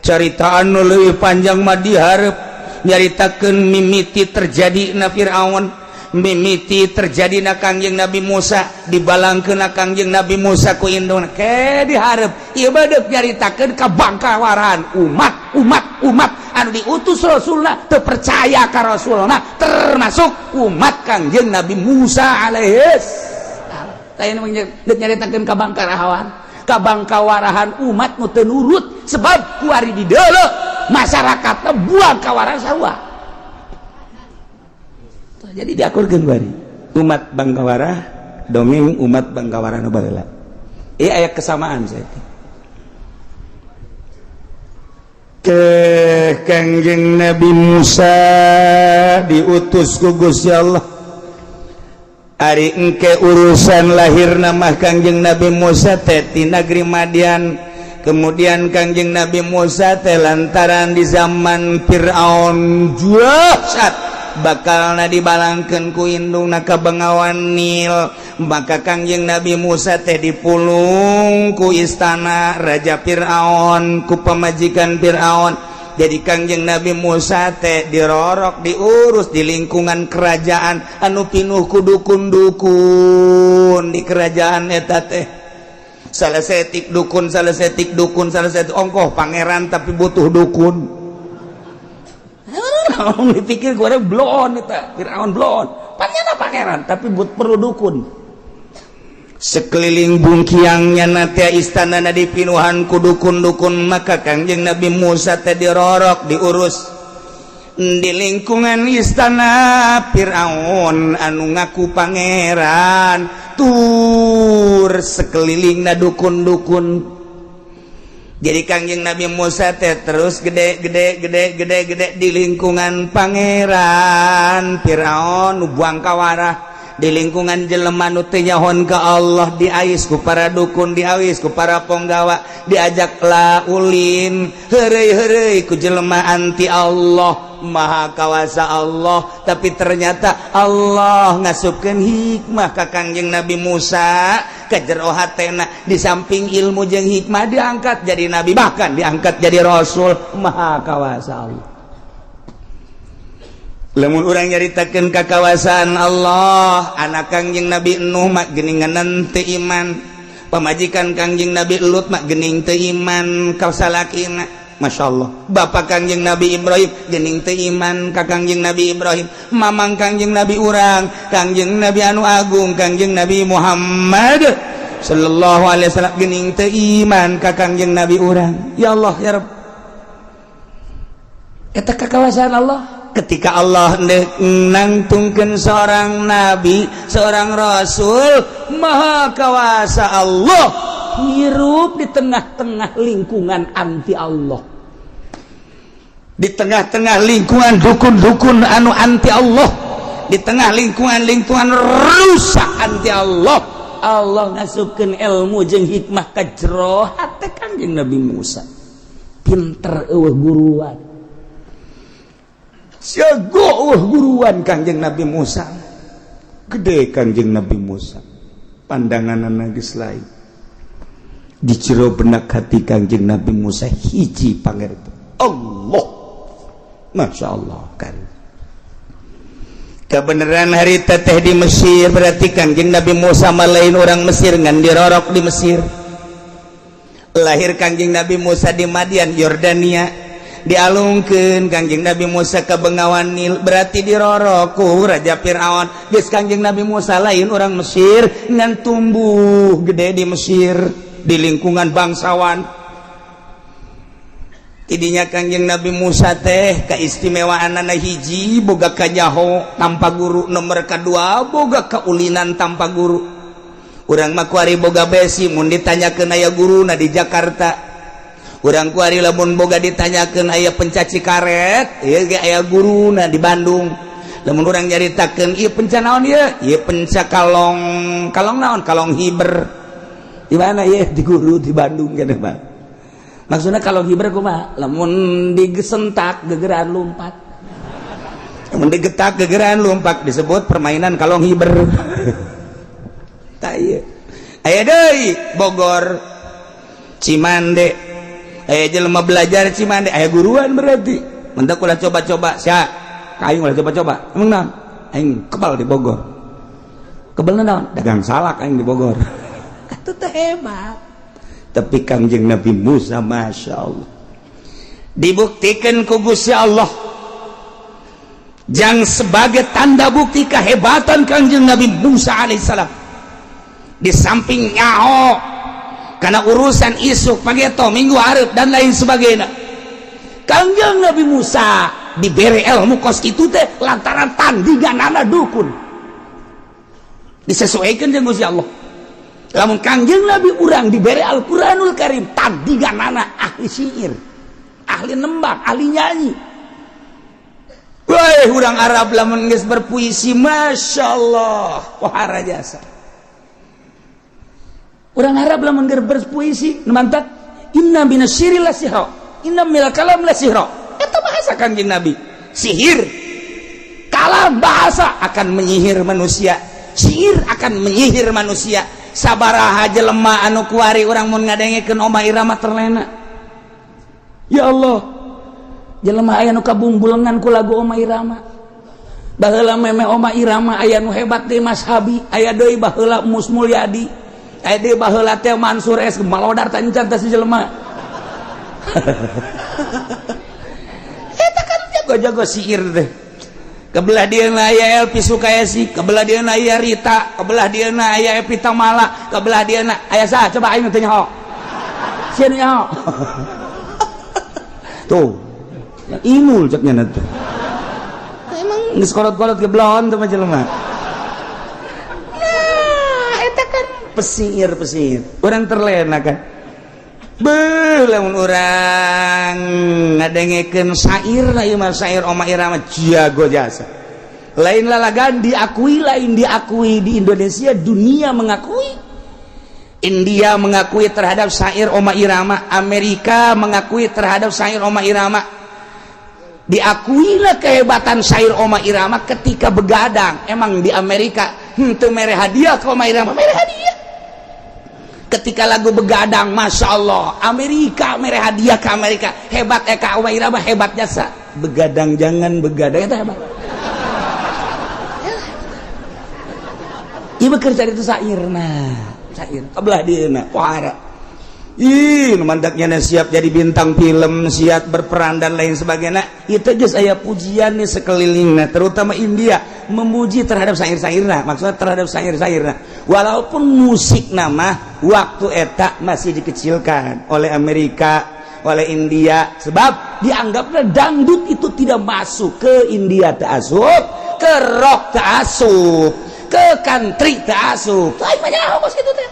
cerita anu leuwih panjang mah dihareup nyaritakeun mimiti terjadi na Firaun, mimiti terjadi na Kangjeng Nabi Musa, dibalangkeun na Kangjeng Nabi Musa ku indungna ke dihareup ieu badeuk nyaritakeun kabangkawarahan umat anu diutus Rasulna teu percaya ka Rasulna termasuk umat Kangjeng Nabi Musa alaihis salam. Tah ieu nyaritakeun kabangkawarahan umat nu teu nurut sebab kuari di deuleu masyarakatna buang kawarahan sarua. Jadi diakurkeun kuari umat bangkawarah dongeng umat bangkawarah nu baheula. Ieu aya kesamaan saeutik. Ke Kangjeng Nabi Musa diutus ku Gusti Allah. Ari engke urusan lahir nama Kangjeng Nabi Musa teh ti negeri Madian. Kemudian Kangjeng Nabi Musa teh lantaran di zaman Firaun juasat bakalna dibalangkeun ku indungna ka Bengawan Nil, maka Kangjeng Nabi Musa teh dipulung ku istana Raja Firaun ku pamajikan Firaun. Jadi Kangjeng Nabi Musa teh dirorok diurus di lingkungan kerajaan anu pinuh ku dukun-dukun di kerajaan eta teh. Salah setik dukun ongkoh pangeran tapi butuh dukun. Orang dipikir gue blon eta Firaun blon. Pangeran tapi perlu dukun. Sekeliling bungkiangnya nate istana na dipinuhan ku dukun-dukun, maka Kangjeng Nabi Musa teh dirorok diurus di lingkungan istana Firaun anu ngaku pangeran tur sekelilingna dukun-dukun. Jadi Kangjeng Nabi Musa teh terus gede di lingkungan pangeran Firaun nu buang kawarah. Di lingkungan jelema nu teu nyahon ka Allah diais ku para dukun, diawis ku para ponggawa, diajak laulin heureuy ku jelema anti Allah, maha kawasa Allah, tapi ternyata Allah ngasupkeun hikmah ka Kangjeng Nabi Musa ka jero hatena. Di samping ilmu jeung hikmah diangkat jadi nabi, bahkan diangkat jadi rasul, maha kawasa Allah. Lamun urang nyaritakeun kakawasaan Allah, anak Kangjeng Nabi Nuh mak geuningan teu iman, pamajikan Kangjeng Nabi Lut mak geuning teu iman ka salakina. Masyaallah. Bapak Kangjeng Nabi Ibrahim geuning teu iman ka Kangjeng Nabi Ibrahim. Mamang Kangjeng Nabi urang, Kangjeng Nabi anu agung, Kangjeng Nabi Muhammad sallallahu alaihi wasallam geuning teu iman ka Kangjeng Nabi urang. Ya Allah ya Rabb. Eta kakawasaan Allah. Ketika Allah nangtungkeun seorang nabi, seorang rasul, maha kawasa Allah hirup di tengah-tengah lingkungan anti Allah, di tengah-tengah lingkungan dukun-dukun anu anti Allah, di tengah lingkungan rusak anti Allah. Allah ngasupkeun ilmu jeung hikmah ka jero hate Kangjeng Nabi Musa. Pinter eueuh guruan, jago guruan Kangjeng Nabi Musa. Gede Kangjeng Nabi Musa, pandanganna geus lain. di jero benak hati Kangjeng Nabi Musa hiji pangerto Allah. Masya Allah kan kebenaran harita teh di Mesir berarti Kangjeng Nabi Musa malain orang Mesir ngan dirorok di Mesir. Lahir Kangjeng Nabi Musa di Madian Yordania dialungkeun Kangjeng Nabi Musa ke Bengawan Nil berarti dirorok ku Raja Firaun. Geus Kangjeng Nabi Musa lain orang Mesir ngan tumbuh gede di Mesir di lingkungan bangsawan. Tidinya Kangjeng Nabi Musa teh keistimewaanana hiji boga kanyaho tanpa guru, nomor kedua boga kaulinan tanpa guru. Urang mah kuari boga besi mun ditanyakeun aya guruna di Jakarta. Urang kuari lamun boga ditanyakeun aya pencaci karet, ieu ge aya guruna di Bandung. Lamun urang nyaritakeun ieu penca naon ieu? Ieu penca kalong naon? Kalong hiber. Di mana ieu? Di guru di Bandung kana mah. Maksudna kalong hiber kumaha? Lamun digesentak gegeran lompat. Lamun digetak gegeran lompat disebut permainan kalong hiber. Tah ieu. Aya deui Bogor, Cimande. Jelema belajar Cimande aya guruan berarti. Mentak ulah coba-coba sia. Aing ulah coba-coba. Emang naon? Aing kebal di Bogor. Kebal naon? Dagang salak aing di Bogor. Atuh teh hebat. Tapi Kangjeng Nabi Musa Masya Allah dibuktikan ku Gusti Allah jang sebagai tanda bukti kehebatan Kangjeng Nabi Musa alaihissalam di samping nyaho karena urusan isuk pageto minggu hareup dan lain sebagainya. Kangjeng Nabi Musa diberi ilmu kos itu teh lantaran tandinganana dukun disesuaikan jeung Gusti Allah. Lamun Kangjeng Nabi urang diberi Al-Quranul Karim tandinganana ahli syair, ahli nembang, ahli nyanyi. Wah, urang Arab lamun geus berpuisi Masya Allah wahara jasa. Urang Arab lamun geus berpuisi mantap inna minasyiri la sihra inna minal kalam la sihra. Eta bahasa Kangjeng Nabi sihir, kalam bahasa akan menyihir manusia, sihir akan menyihir manusia. Sabaraha jelema anu kuari urang mun ngadengekeun Oma Irama terlena. Ya Allah, jelema aya nu kabumbulengan ku lagu Oma Irama. Baheula meme Oma Irama aya nu hebat di Mas Habi, aya deui baheula Mus Mulyadi, aya deui baheula teh Mansur S malodar teh encan teh si jelema. Eta kan jago-jago sihir teh. Kebelah dia aya Elpi Sukayasi, kebelah dia aya Rita, kebelah dia aya Epi Tamala, kebelah dia aya saha coba aing teh nyaho. Sieun nyaho. Tuh. Yang inul cek nya teh. Emang geus kolot-kolot ke blon teh mah jelema. Nah, eta kan pesir. Urang terlena kan. Beuh lamun urang ngadengekeun syair lah ieu mah syair Oma Irama jago jasa. Lain lalagan diakui di Indonesia, dunia mengakui. India mengakui terhadap syair Oma Irama, Amerika mengakui terhadap syair Oma Irama. Diakuilah kehebatan syair Oma Irama ketika begadang. Emang di Amerika teu mere hadiah ke Oma Irama, mere hadiah. Ketika lagu begadang, Masya Allah, Amerika mere hadiah ke Amerika. Hebat Eka Oma Irama, hebat jasa. Begadang jangan begadang, itu hebat. Ibu kerja itu syair, nah syair kebelah dia nah wahara mandaknya siap jadi bintang film, siap berperan dan lain sebagainya. Itu just aya pujian nih sekelilingnya, terutama India memuji terhadap syair-syairna, maksudnya terhadap syair-syairna. Walaupun musik nama waktu eta masih dikecilkan oleh Amerika, oleh India, sebab dianggapnya dangdut itu tidak masuk ke India ta'asub, ke rock ta'asub, ke country ta'asub. Lain banyak kos gitu teh.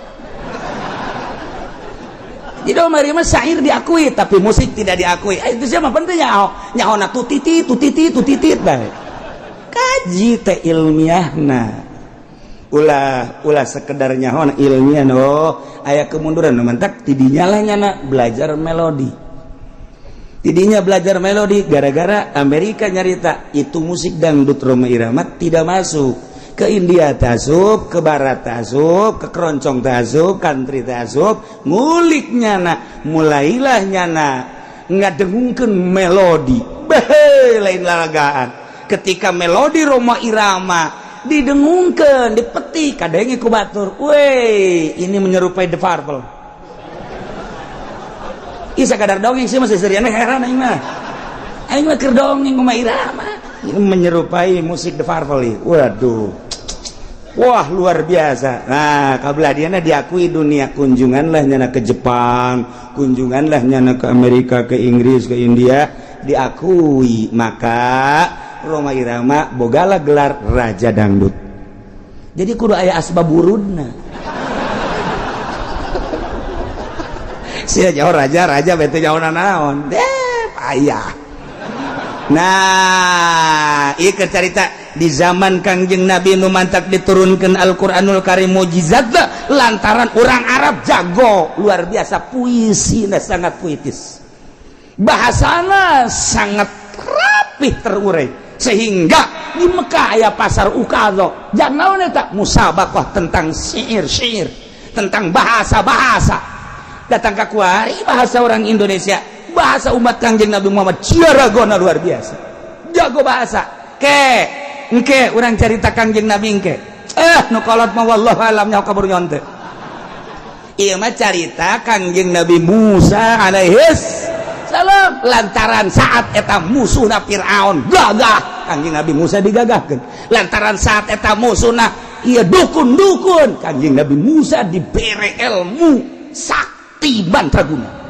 Jadi Oma Irama syair diakui tapi musik tidak diakui. Itu siapa pentingnya? Nyaho na tutiti bae. Kaji teh ilmiahna. Ulah sekedar nyaho na ilmiah no. Aya kemunduran mantak tidinya lah nyana belajar melodi. Tidinya belajar melodi gara-gara Amerika nyarita itu musik dangdut Oma Irama tidak masuk. ke India tasub, ke Barat tasub, ke keroncong tasub, country tasub, ngulik nyana, mulailah nyana ngadengungkeun melodi, lain lalagaan. Ketika melodi Roma Irama didengungkeun, dipetik, kadenge ku batur, weh, ini menyerupai The Purple. Isa kadar dongeng sih masih seriana heran aing mah. Aing mah keur dongeng kumaha irama. Ini menyerupai musik The Purple. Waduh. Wah, luar biasa. Nah, kabladiana diakui dunia, kunjunganlah nyana ke Jepang, kunjunganlah nyana ke Amerika, ke Inggris, ke India, diakui. Maka Roma Irama bogalah gelar Raja Dangdut. Jadi kudu aya asbaburudna. Sia jauh raja bete jauh naon. Payah. Nah, ieu cerita di zaman Kangjeng Nabi nu mantak diturunkeun Al-Qur'anul Karim mukjizat lantaran orang Arab jago luar biasa, puisina sangat puitis. Bahasana sangat rapih terurai sehingga di Mekah aya pasar ukadho. Jangan naon eta musabaqah tentang syair, tentang bahasa. Datang ke kuari bahasa orang Indonesia, bahasa umat Kangjeng Nabi Muhammad ciaragona luar biasa, jago bahasa. Engke urang cerita Kangjeng Nabi engke nu kolot mah wallahu alam nyaho kabur nyonte. Ieu mah carita Kangjeng Nabi Musa alaihis salam lantaran saat eta musuhna Firaun gagah, Kangjeng Nabi Musa digagahkeun. Lantaran saat eta musuhna ieu dukun-dukun, Kangjeng Nabi Musa dibere ilmu sakti mantraguna.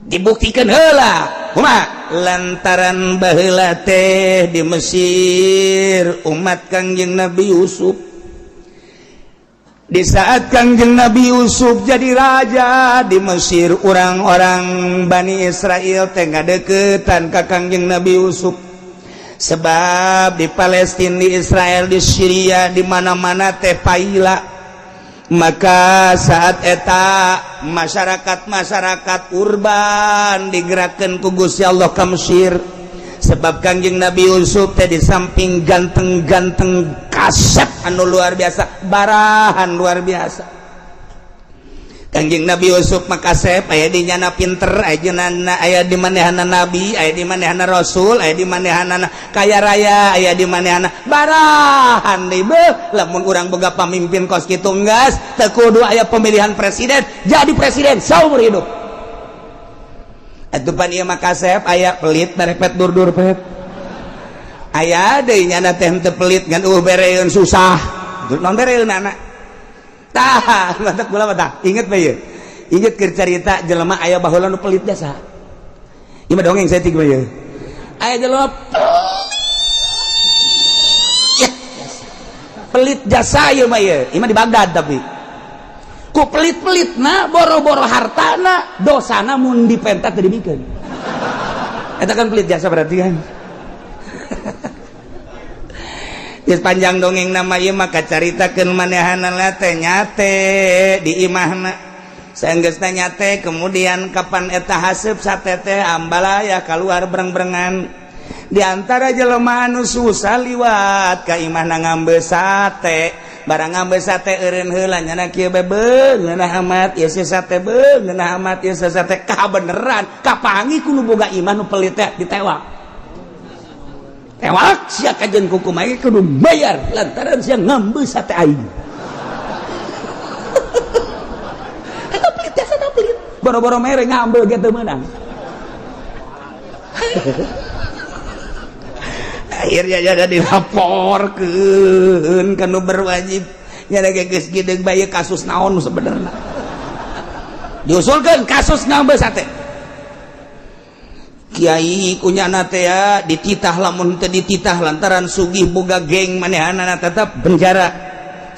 Dibuktikan heula kumaha lantaran baheula teh di Mesir umat Kangjeng Nabi Yusuf. Di saat Kangjeng Nabi Yusuf jadi raja di Mesir, orang-orang Bani Israel teh ngadeukeutan ka Kangjeng Nabi Yusuf. Sebab di Palestina, di Israel, di Syria, di mana-mana teh paila. Maka saat eta masyarakat urban digerakkan ku Gusti Allah ka Mesir. Sebab Kangjeng Nabi Yusuf teh di samping ganteng-ganteng kasep anu luar biasa, barahan luar biasa. Kangjeng Nabi Yusuf mah kasep aya di nyana pinter, aya di manehana nabi, aya di manehana rasul, aya di manehana kaya raya, aya di manehana barahan deui beuh. Lamun urang boga pamimpin kos kitu enggas, teu kudu aya pemilihan presiden, jadi presiden saumur hidup. Atuh pan ieu mah kasep aya pelit barepet dur-dur pet. Aya deui nyana teh teu pelit ngan bereun susah. Non bereun anak. Tah, mantap bola mata. Ingat bae. Ingat keur carita jelema aya baheula nu pelit jasa. Ieu mah dongeng saeutik bae. Aya jelema pelit jasa ieu mah ieu. Ieu mah di Baghdad tapi. Ku pelit-pelitna boro-boro hartana, dosana mun dipentat teu dimikeun. Eta kan pelit jasa berarti kan. Geus panjang dongeng nama ieu maka caritakeun manehana teh nyate di imahna. Saenggeusna nyate kemudian kapan eta haseup sate teh ambalaya keluar bereng-berengan. Di antara jelema anu susah liwat ka imahna ngambe sate. Barang ngambe sate eureun heula nyana kieu bebeung ngeunah amat ieu sate beung ngeunah amat ieu sate kabeneran kapangi ku nu boga iman nu pelit teh ditewak. Tewak sia kajen kukumah kudu bayar lantaran sia ngambe sate aing. Eta pelit jasa pelit. Boro-boro mere ngambe ge teu meunang. Akhirnya jadi dilaporkeun ka nu berwajib. Nya ge geus gideung bae kasus naon sebenarnya. Diusulkeun kasus ngambe sate. Kiai kunyana teh ya dititah, lamun teu dititah lantaran sugih boga geng manehana tetep penjara.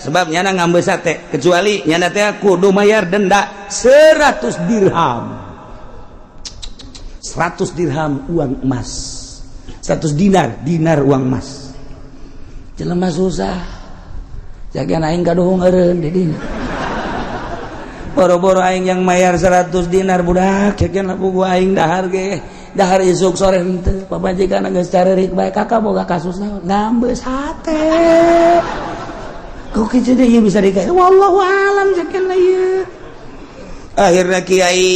Sebab nyana ngambe sate, kecuali nyana teh kudu mayar denda 100 dirham. 100 dirham uang emas. 100 dinar uang emas. Jelema susah. Jagan aing gaduh eureun di dieu. Boro-boro aing yang mayar 100 dinar budak, jagan pugu aing dahar ge. dahar isuk sore henteu pamajikan geus carerik bae kakak boga kasus naon ngambe sate kok kieu deui ieu bisa dikae wallahu alam sakeuna ieu akhirnya kiai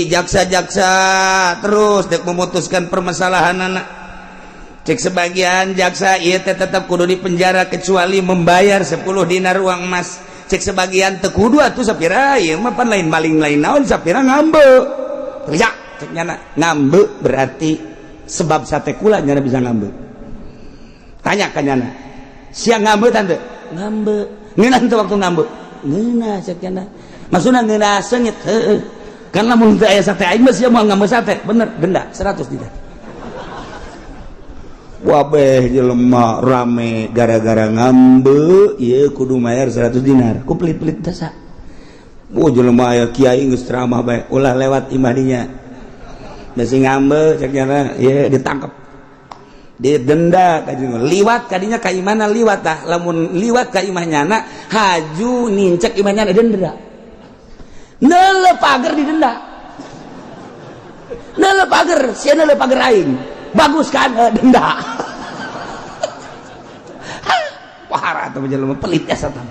jaksa-jaksa terus dek memutuskan permasalahan anak cek sebagian jaksa ieu teh tetap kudu di penjara kecuali membayar 10 dinar uang emas cek sebagian teu kudu atuh sapira ieu mah pan lain maling lain naon sapira ngambe kerja cek nyana ngambe berarti sebab sate kula nyana bisa ngambe tanya ka nyana siang ngambe tante ngambe ngeunah teu waktu ngambe ngeunah cek nyana maksudna ngeunah seungit heueuh kan lamun teu aya sate aing mah sia moal ngambe sate bener denda 100 dinar wabeh jelema rame gara-gara ngambe ieu kudu mayar 100 dinar ku pelit-pelit dasa jelema aya kiai geus ceramah bae ulah lewat imah dinya da sing ngambe cek nyana ieu ditangkep didenda ka jeung liwat ka dinya ka imahna liwat tah lamun liwat ka imahnyana haju nincek imahnyana denda neuleuh pager didenda neuleuh pager sia neuleuh pager aing bagus kan denda parah tuh jelema pelit asa tah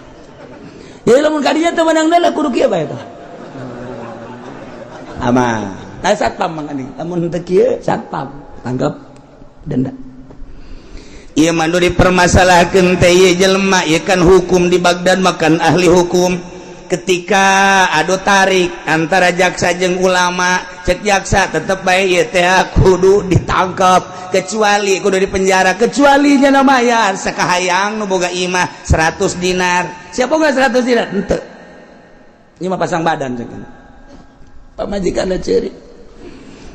ya lamun kadinya teh menang neuleuh kudu kieu bae tah ama satpam mangani lamun teu kieu satpam tangkap denda ieu mah nu dipermasalahkeun teh ieu jelema ieu kan hukum di Bagdad makan ahli hukum ketika adu tarik antara jaksa jeung ulama cek jaksa tetep bae ieu teh kudu ditangkap kecuali kudu dipenjara kecuali nya mayar sakahayang nu boga imah 100 dinar siapa boga 100 dinar henteu ieu mah pasang badan cek pamajikanna ceurik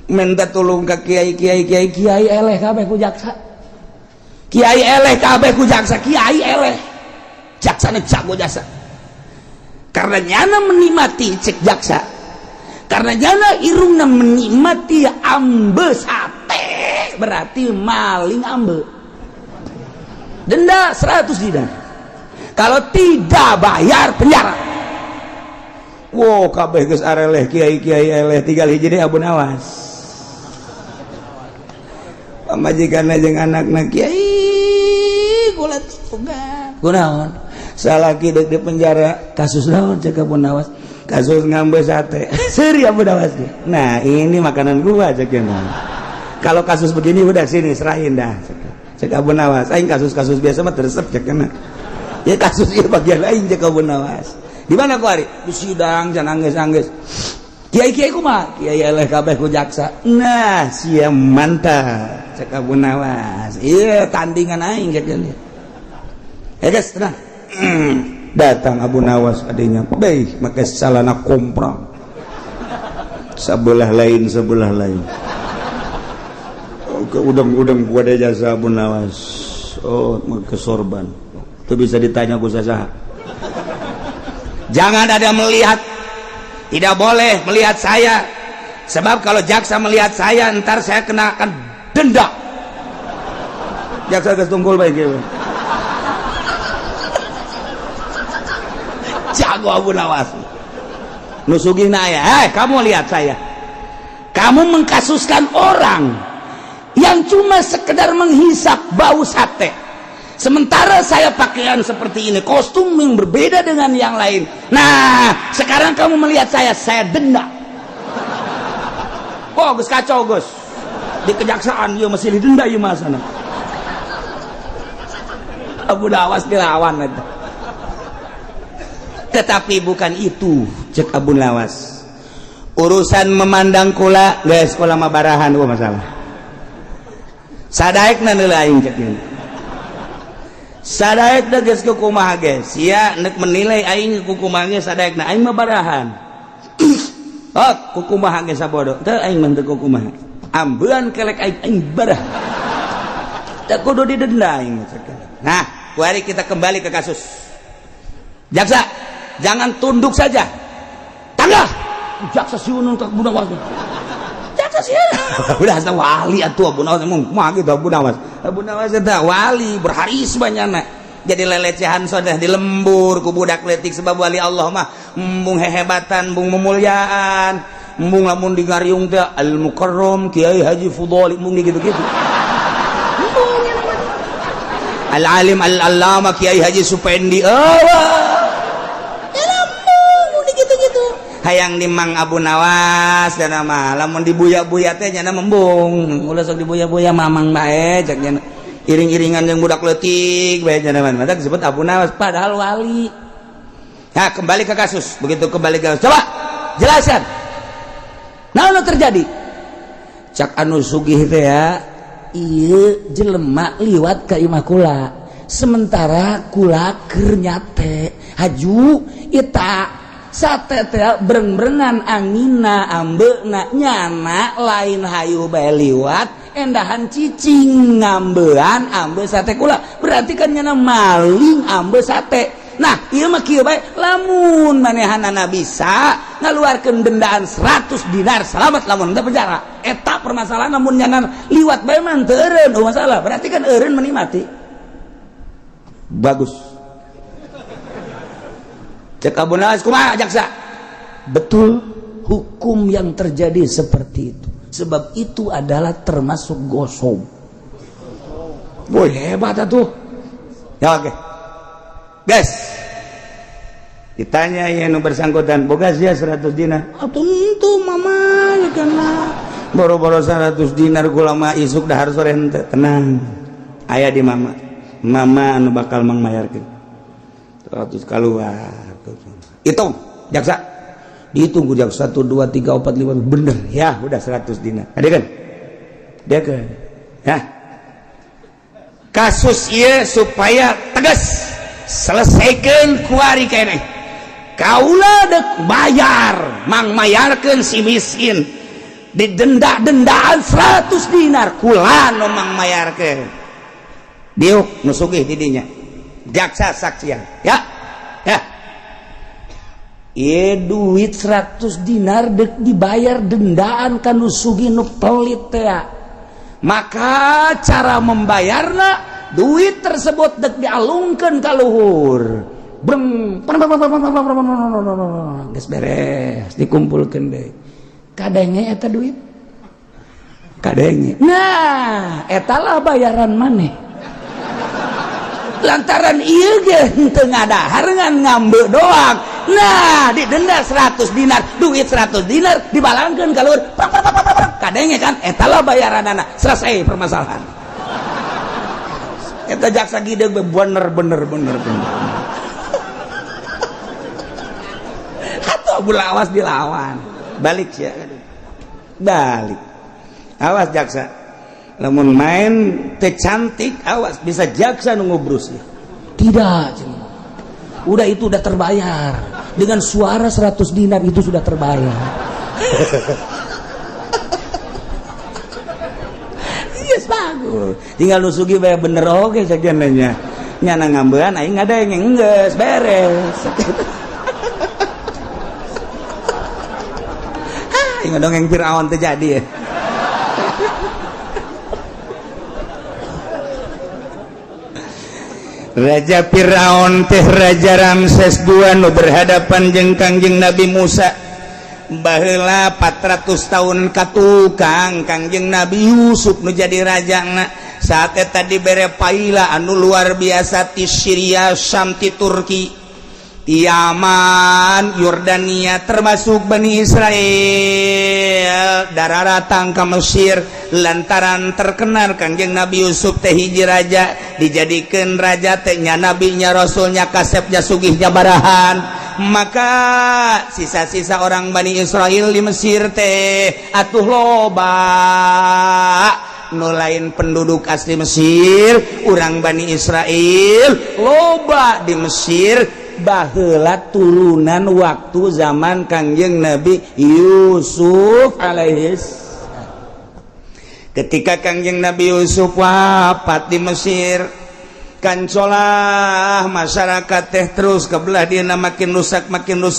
minta tulung ka kiai eleh kabeh ku jaksa kiai eleh kabeh ku jaksa kiai eleh jaksana jago jasa karena nyana menikmati cek jaksa karena nyana irungna menikmati ambe sate berarti maling ambe denda 100 dinar kalau tidak bayar penjara wow kabeh geus areleh kiai eleh tinggal hiji deui Abu Nawas pamajikanna jeung anakna kiai kula tugas kunaon salaki dek di penjara kasus naon cek Abu Nawas kasus ngambe sate seri Abu Nawas nah ini makanan gua cek kalau kasus begini udah sini serahin dah cek Abu Nawas aing kasus-kasus biasa mah teresep cek ya kasus ieu bagian lain cek Abu Nawas di mana ku ari di sidang jangan anggeus kiai kumaha kiai eleh kabeh ku jaksa nah sia mantap cek Abu Nawas ieu tandingan aing cek guys tenang datang Abu Nawas adanya baik pakai salana komprang sebelah lain ke udang gua ada jasa Abu Nawas oh ke sorban itu bisa ditanya ku sasaha jangan ada melihat tidak boleh melihat saya sebab kalau jaksa melihat saya ntar saya kenakan denda jaksa geus tunggul bae kieu jago Abu Nawas nusugina ya kamu lihat saya kamu mengkasuskan orang yang cuma sekedar menghisap bau sate sementara saya pakaian seperti ini kostum yang berbeda dengan yang lain nah sekarang kamu melihat saya denda oh gus kacau gus di kejaksaan dia masih didenda ya mas Abu Nawas dilawan itu tetapi bukan itu cek Abu Nawas urusan memandang kula guys kula mah barahan masalah sadaekna neuleuh aing cek ieu sadaekna geus kumaha guys sia neuk menilai aing kumaha geus sadaekna aing mah barahan kumaha geus sabodo teu aing mah teu kumaha ambeun kelek aing barah teu kudu didenda aing cek nah mari kita kembali ke kasus jaksa jangan tunduk saja tanggal jaksa siunun ke Abu Nawas jaksa siunun udah asa wali atuh Abu Nawas emang mah gitu Abu Nawas eta wali berharis banyana jadi lelecehan sodah di lembur ku budak letik sebab wali Allah mah embung hehebatan embung memulyaan embung lamun di ngariung teh Al Mukarram Kiai Haji Fudhali embung gitu-gitu. Al Alim Al Allama Kiai Haji Supendi gitu-gitu. Hayang di Mang Abu Nawas dan nama lamun dibuya-buya teh nya membung. Ulah sok dibuya-buya mamang bae cak nya iring-iringan yang budak leutik bae nya mah disebut Abu Nawas padahal wali. Nah, kembali ke kasus. Begitu kembali ke kasus. Coba jelaskan. Naon terjadi? Cak anu sugih teh ya, ieu jelema liwat ka imah kula. Sementara kula keur nyate. Haju eta sate teh breng-brengan angina ambeuna nyana lain hayu bae liwat endahan cicing ngambean ambe sate kula. Berarti kan nyana maling ambe sate. Nah, ieu mah kieu bae lamun manehanana bisa ngaluarkeun dendaan 100 dinar salamet lamun teu penjara. Eta permasalahan namun nyana liwat bae mah teu eureun masalah. Berarti kan eureun meuni mati. Bagus. Cek Abu Nawas kumaha jaksa? Betul, hukum yang terjadi seperti itu. Sebab itu adalah termasuk gosok. Boy, hebat atuh. Ya oke. Guys, ditanya yang bersangkutan, boga sia 100 dinar. Tentu mama ya kana. Boro-boro 100 dinar kula mah isuk dahar sore henteu. Tenang. Aya di mama. Mama anu bakal mangmayarkeun. 100 keluar. Hitung, jaksa. Dihitung ku jaksa 1 2 3 4 5 bener. Ya, udah 100 dinar. Ada kan? Dia kan. Ya. Kasus ieu supaya tegas. Selesaikan kuari kene kaula dek bayar mang mayarkeun si miskin didenda-dendaan 100 dinar kula nu mang mayarkeun diuk nu sugih di dinya jaksa saksian ya duit 100 dinar dek dibayar dendaan ka nu sugih nu pelit teh maka cara membayarna duit tersebut dek dialungkeun ka luhur. Breng. Geus beres, dikumpulkeun deui. Kadenge eta duit. Kadenge. Nah, eta lah bayaran maneh. Lantaran ieu ge henteu ngadahar ngan ngambe doang. Nah, didenda 100 dinar, duit 100 dinar dibalangkeun ka luhur. Kadenge kan eta lah bayaranana. Selesai permasalahan. Eta jaksa gide bener. Atau Abu Lawas dilawan. Balik ya. Balik. Awas jaksa. Lamun main teh cantik, awas bisa jaksa nu ngubrus ya. Tidak. Udah itu udah terbayar. Dengan suara 100 dinar itu sudah terbayar. Bagus. Tinggal nu sugih bae bener oge sajenanya. Nyana ngambean aing ngadenge geus beres. Ingat dongeng Firaun teh jadi ya. Raja Firaun teh Raja Ramses II nu berhadapan jeung Kangjeng Nabi Musa. Baheula 400 tahun katukang Kangjeng Nabi Yusuf nu jadi rajana saat eta dibere paila anu luar biasa ti Syria, Syam, ti Turki, Yaman, Yordania termasuk Bani Israel dararatang ka Mesir lantaran terkenal Kangjeng Nabi Yusuf teh hiji raja dijadikeun raja teh nya nabinya rasulnya kasepnya sugihnya barahan. Maka sisa-sisa orang Bani Israel di Mesir teh atuh loba nu lain penduduk asli Mesir urang Bani Israel loba di Mesir baheula turunan waktu zaman Kangjeng Nabi Yusuf alaihis. Ketika Kangjeng Nabi Yusuf wafat di Mesir kancolah masyarakat teh terus kebelah dina makin rusak 400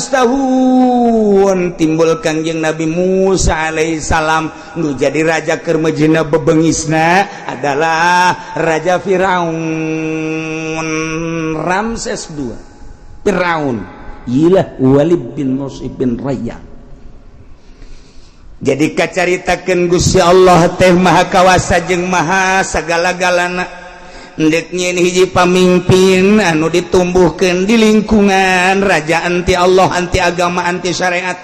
tahun timbul Kangjeng Nabi Musa alaihissalam nu jadi raja keur mejina bebengisna adalah Raja Firaun Ramses II. Firaun ilah Walid bin Mus'ib bin Rayyan. Jadi kacaritakeun Gusti Allah teh maha kawasa jeung maha sagala-galana. Endek nyeun hiji pamimpin anu ditumbuhkeun di lingkungan raja anti Allah, anti agama, anti syariat,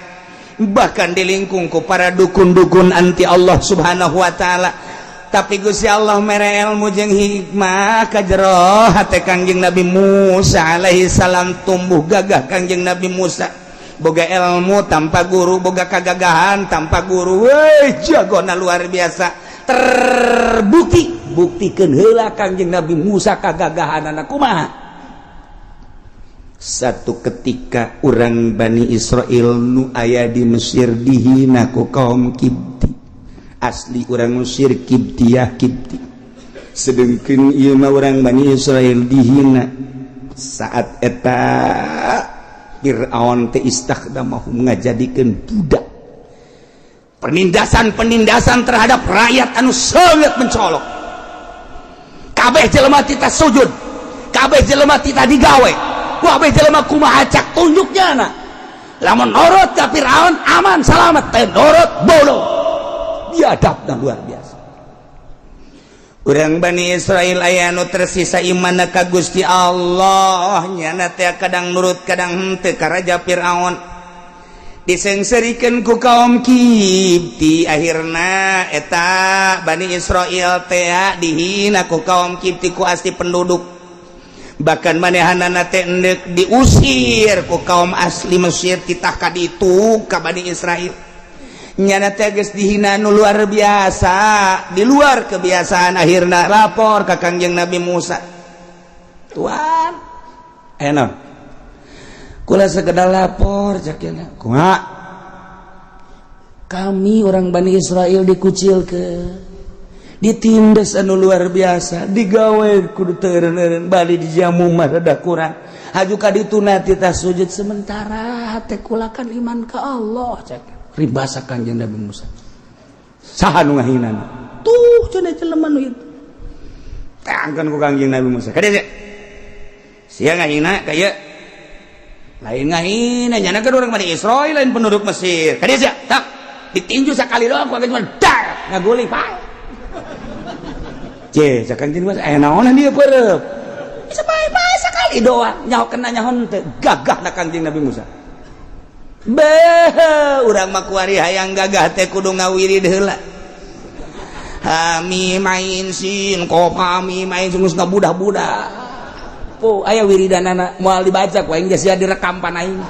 bahkan dilingkung ku para dukun-dukun anti Allah subhanahu wa ta'ala. Tapi Gusti Allah mere ilmu jeung hikmah ka jero hate Kangjeng Nabi Musa alaihi salam, tumbuh gagah Kangjeng Nabi Musa, boga ilmu tanpa guru, boga kagagahan tanpa guru. Weh, jagona luar biasa. Terbukti buktikeun heula Kangjeng Nabi Musa kagagahanana kumaha. Satu ketika urang Bani Israel nu aya di Mesir dihina ku kaum Kipti. Asli urang Mesir Kiptiyah Kipti. Sedengkeun ieu mah urang Bani Israel dihina saat eta Fir'aun teh istakhdamahum ngajadikeun budak. Penindasan terhadap rakyat anu sangat mencolok. Kabeh jelema tita sujud, kabeh jelema tita digawe, kabeh jelema kumaha cak tunjuknya na. Lamun nurut ka Firaun aman salamet, teh nurut bodoh. Biadabna luar biasa. Urang Bani Israil aya anu tersisa imanna ka Gusti Allah, nyana teh kadang nurut kadang henteu ka raja Firaun. Disengserikeun ku kaum Kipti, akhirna eta Bani Israil teh dihina ku kaum Kipti ku asli penduduk. Bahkan manehanana teh endek diusir ku kaum asli Mesir titah ka ditu ka Bani Israil. Nyana teh geus dihina nu luar biasa, di luar kebiasaan. Akhirna lapor ka Kangjeng Nabi Musa. Tuan, enon kula sekedar lapor cakina. Kumaha? Kami orang Bani Israel dikucilkeun, ditindas anu luar biasa, digawe kudu teureun-eureun, bali dijamu mah rada kurang. Haju ka ditu tita sujud sementara teh kulakan iman ka Allah cak. Ribasa Kangjeng Nabi Musa. Saha nu ngahinana? Tuh cenah jelema nu itu. Tangkeun ku Kangjeng Nabi Musa. Kada sia ngahina kaya lain ngahina nyana kan orang Bani Israil lain penduduk Mesir. Kada sia tak ditinju sakali doang ku cuma dar ngaguling pae. Ce Kangjeng Nabi Musa naon dieu peureup. Bisa pae sakali doang nyaho kena nyahon teh gagahna Kangjeng Nabi Musa. Beh, urang mah kuari hayang gagah teh kudu ngawirid heula. Hamim ain sin qaf hamim ain geus ngabudah-budah. Po aya wiridanana moal dibaca ku aing geus direkam pan aing.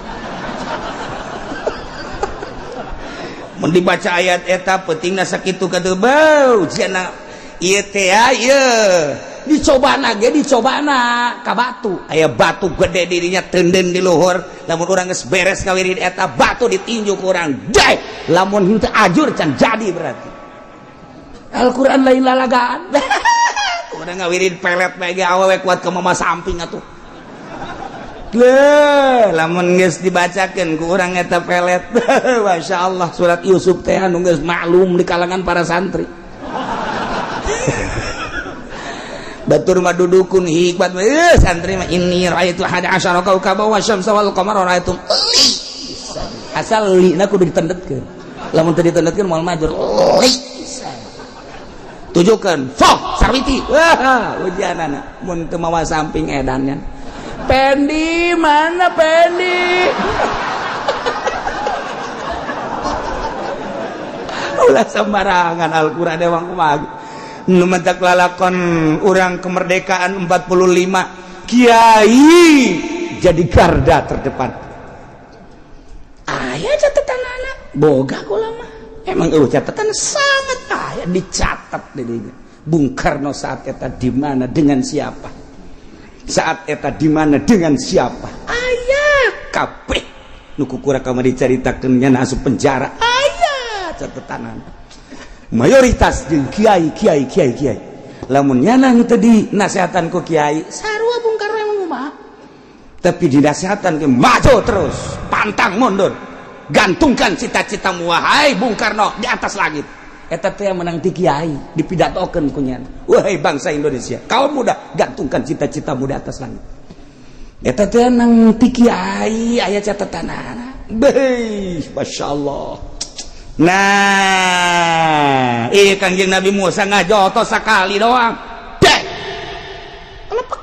Mun dibaca ayat eta pentingna sakitu ka teu bau cenah ieu teh ieu dicobana ka batu. Aya batu gede dirinya tenden di luhur, lamun urang geus beres ngawirid eta batu ditinju ku urang. Jai, lamun henteu ajur can jadi berarti. Al-Qur'an lain lalagaan. Urang ngawirid pelet bae ge awewe kuat ka mama samping atuh. Lamun geus dibacakeun ku urang eta pelet. Masyaallah surat Yusuf teh anu geus maklum di kalangan para santri. Batur mah dudukun hikmat santri mah inni raaitu 11 kaukaba wa syamsa wal qamara raaitum asal lina kudu ditendetkeun, lamun teu ditendetkeun moal majur tujukeun fok sarwiti ujianana mun teu mawa samping edannya Pendi mana Pendi ulah sembarangan Al-Qur'an emang kumaha numatak lalakon urang kemerdekaan 45 kiai jadi garda terdepan. Aya catatanana boga kula mah emang catatan sangat aya dicatat di dieu. Bung Karno saat eta di mana dengan siapa, saat eta di mana dengan siapa, aya kabeh nu kukura kamari dicaritakeun nya asup penjara aya catatanana. Mayoritas jeung kiai lamun nyana teu dinasehatan ku kiai sarua Bung Karno emang kumaha, tapi dinasehatan ke maju terus, pantang mundur, gantungkan cita-citamu wahai Bung Karno di atas langit. Eta teh menang ti kiai dipidatokeun ku nyana, wahai bangsa Indonesia kaum muda, gantungkan cita-citamu di atas langit. eta teh nang ti kiai aya catatanana. Masya Allah. Nah, Kangjeng Nabi Musa ngajotos sakali doang. Lepek.